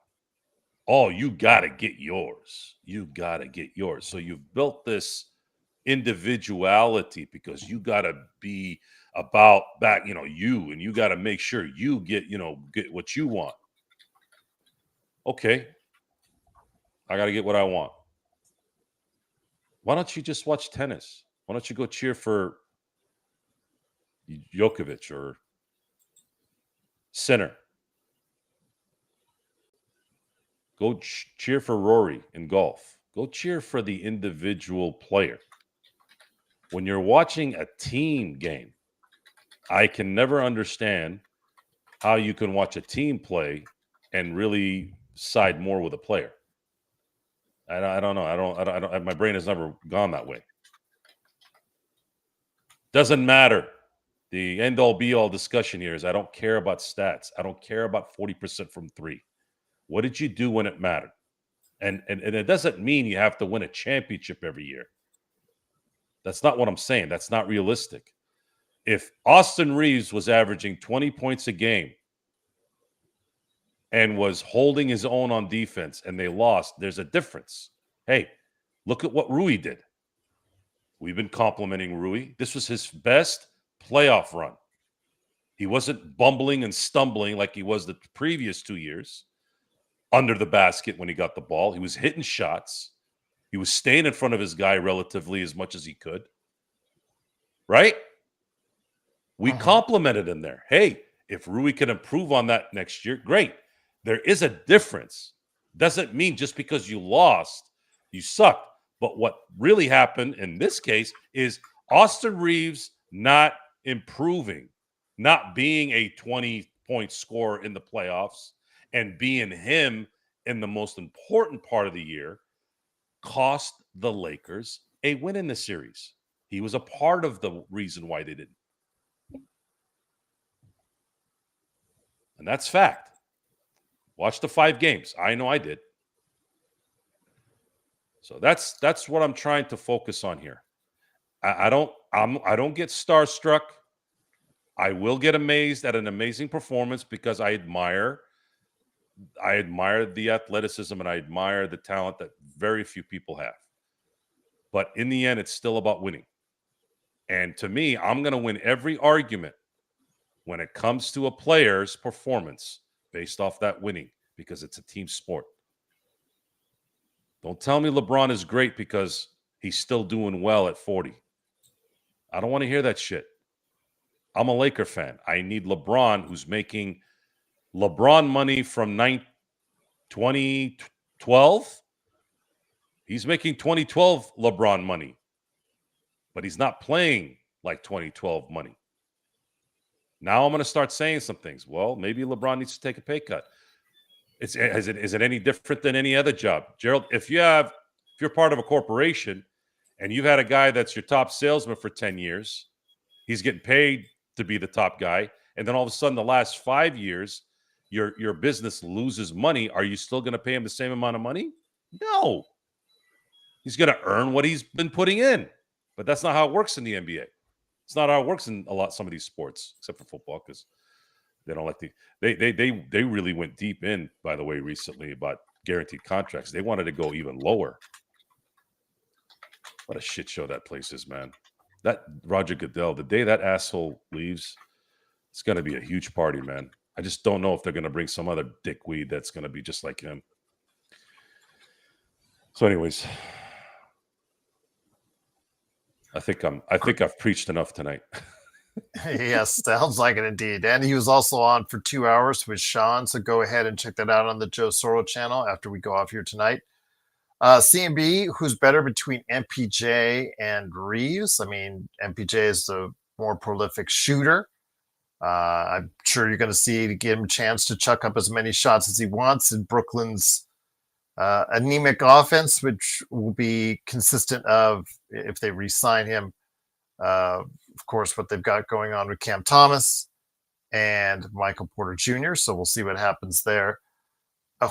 Oh, you got to get yours. You got to get yours. So you've built this individuality because you got to be about back, you, and you got to make sure you get what you want. Okay. I got to get what I want. Why don't you just watch tennis? Why don't you go cheer for Djokovic or Sinner? Go cheer for Rory in golf. Go cheer for the individual player. When you're watching a team game, I can never understand how you can watch a team play and really side more with a player. I don't know. I don't. My brain has never gone that way. Doesn't matter. The end-all, be-all discussion here is I don't care about stats. I don't care about 40% from three. What did you do when it mattered? And it doesn't mean you have to win a championship every year. That's not what I'm saying. That's not realistic. If Austin Reeves was averaging 20 points a game and was holding his own on defense and they lost, there's a difference. Hey, look at what Rui did. We've been complimenting Rui. This was his best playoff run. He wasn't bumbling and stumbling like he was the previous 2 years under the basket when he got the ball. He was hitting shots. He was staying in front of his guy relatively as much as he could. Right? We complimented him there. Hey, if Rui can improve on that next year, great. There is a difference. Doesn't mean just because you lost, you sucked. But what really happened in this case is Austin Reeves not improving, not being a 20-point scorer in the playoffs, and being him in the most important part of the year cost the Lakers a win in the series. He was a part of the reason why they didn't. And that's fact. Watch the 5 games. I know I did. So that's what I'm trying to focus on here. I don't get starstruck. I will get amazed at an amazing performance because I admire the athleticism and I admire the talent that very few people have. But in the end, it's still about winning. And to me, I'm going to win every argument when it comes to a player's performance based off that winning because it's a team sport. Don't tell me LeBron is great because he's still doing well at 40. I don't want to hear that shit. I'm a Laker fan. I need LeBron, who's making LeBron money from 2012. He's making 2012 LeBron money, but he's not playing like 2012 money. Now I'm going to start saying some things. Well, maybe LeBron needs to take a pay cut. Is it any different than any other job? Gerald, if you're part of a corporation and you've had a guy that's your top salesman for 10 years, he's getting paid to be the top guy, and then all of a sudden the last 5 years your business loses money, are you still going to pay him the same amount of money? No. He's going to earn what he's been putting in. But that's not how it works in the NBA. It's not how it works in some of these sports, except for football, because they don't like they really went deep in, by the way, recently about guaranteed contracts. They wanted to go even lower. What a shit show that place is, man. That Roger Goodell, the day that asshole leaves, it's going to be a huge party, man. I just don't know if they're going to bring some other dickweed that's going to be just like him. So, anyways, I think I've preached enough tonight. Yes, sounds like it indeed. And he was also on for 2 hours with Sean. So go ahead and check that out on the Joe Soro channel after we go off here tonight. CMB, who's better between MPJ and Reeves? I mean, MPJ is the more prolific shooter. I'm sure you're going to see to give him a chance to chuck up as many shots as he wants in Brooklyn's anemic offense, which will be consistent of if they re-sign him. Of course, what they've got going on with Cam Thomas and Michael Porter Jr. So we'll see what happens there.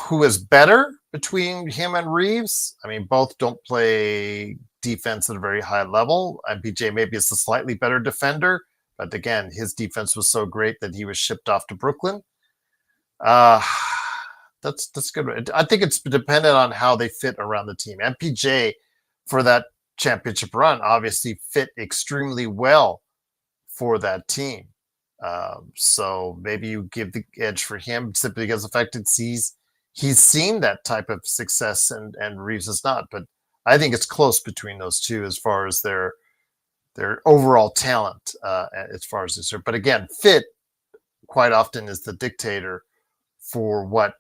Who is better between him and Reeves? I mean, both don't play defense at a very high level. MPJ maybe is a slightly better defender, but again, his defense was so great that he was shipped off to Brooklyn. That's good. I think it's dependent on how they fit around the team. MPJ for that championship run obviously fit extremely well for that team. So maybe you give the edge for him simply because of the fact that he's seen that type of success and Reeves has not. But I think it's close between those two as far as their overall talent as far as this. But again, fit quite often is the dictator for what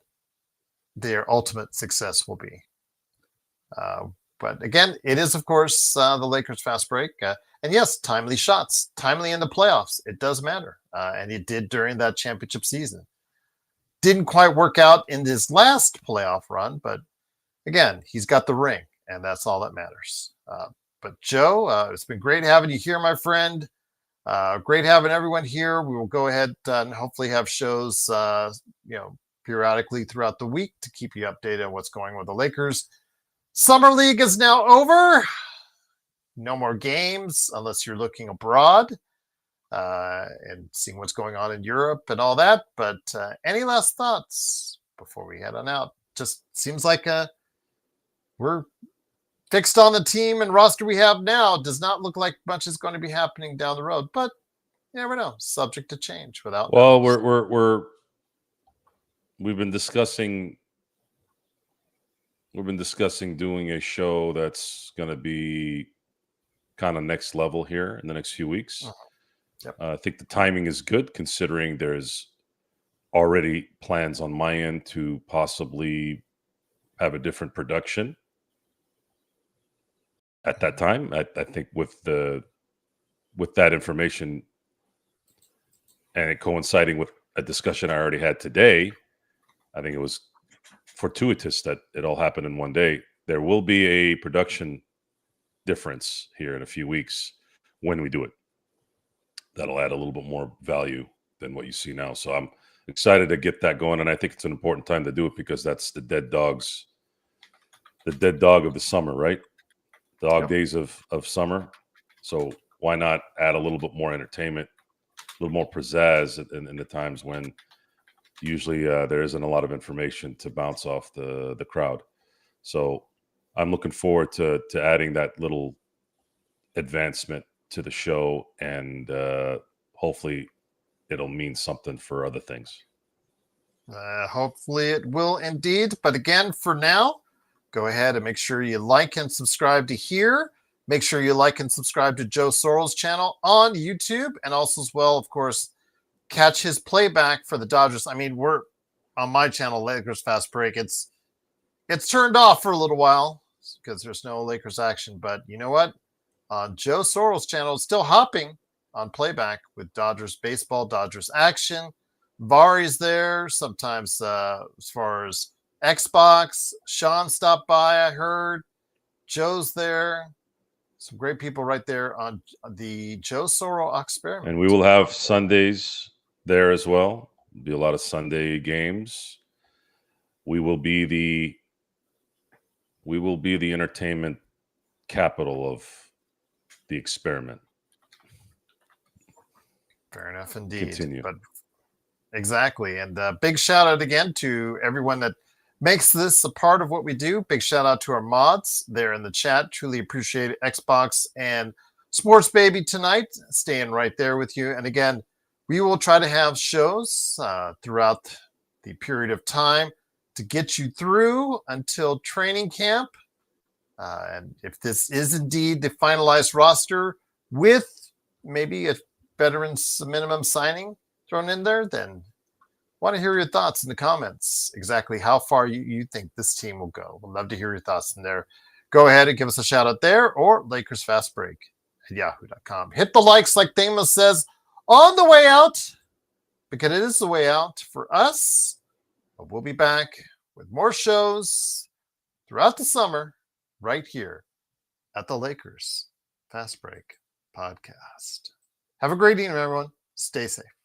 their ultimate success will be. But again, it is, of course, the Lakers fast break. And yes, timely shots, timely in the playoffs. It does matter. And it did during that championship season. Didn't quite work out in this last playoff run, but again, he's got the ring, and that's all that matters. But Joe, it's been great having you here, my friend. Great having everyone here. We will go ahead and hopefully have shows, periodically throughout the week to keep you updated on what's going on with the Lakers. Summer League is now over. No more games unless you're looking abroad and seeing what's going on in Europe and all that. But any last thoughts before we head on out? Just seems like we're fixed on the team and roster we have now. Does not look like much is going to be happening down the road, but you never know. Subject to change without. Well, we've been discussing doing a show that's going to be kind of next level here in the next few weeks. Uh-huh. Yep. I think the timing is good considering there's already plans on my end to possibly have a different production at that time. I think with that information and it coinciding with a discussion I already had today, I think it was fortuitous that it all happened in one day. There will be a production difference here in a few weeks when we do it. That'll add a little bit more value than what you see now. So I'm excited to get that going. And I think it's an important time to do it because that's the dead dog of the summer, right? Dog days of summer. So why not add a little bit more entertainment, a little more pizzazz in the times when usually there isn't a lot of information to bounce off the crowd. So I'm looking forward to adding that little advancement to the show, and hopefully it'll mean something for other things. Hopefully it will indeed. But again, for now, go ahead and make sure you like and subscribe to here. Make sure you like and subscribe to Joe Soro's channel on YouTube, and also as well, of course, catch his playback for the Dodgers. I mean, we're on my channel, Lakers Fast Break. It's turned off for a little while because there's no Lakers action. But you know what? On Joe Soro's channel, it's still hopping on playback with Dodgers baseball, Dodgers action. Vari's there sometimes as far as Xbox. Sean stopped by, I heard. Joe's there. Some great people right there on the Joe Soro experiment. And we will have Sundays there as well. There'll be a lot of Sunday games. We will be the entertainment capital of the experiment. Fair enough indeed. Continue. But exactly. And big shout out again to everyone that makes this a part of what we do. Big shout out to our mods there in the chat. Truly appreciate it. Xbox and Sports Baby tonight, staying right there with you. And again, we will try to have shows throughout the period of time to get you through until training camp. And if this is indeed the finalized roster with maybe a veterans minimum signing thrown in there, then want to hear your thoughts in the comments. Exactly how far you think this team will go. We'd love to hear your thoughts in there. Go ahead and give us a shout out there, or Lakers Fast Break at yahoo.com. Hit the likes like Thema says on the way out, because it is the way out for us. But we'll be back with more shows throughout the summer right here at the Lakers Fast Break podcast. Have a great evening, everyone. Stay safe.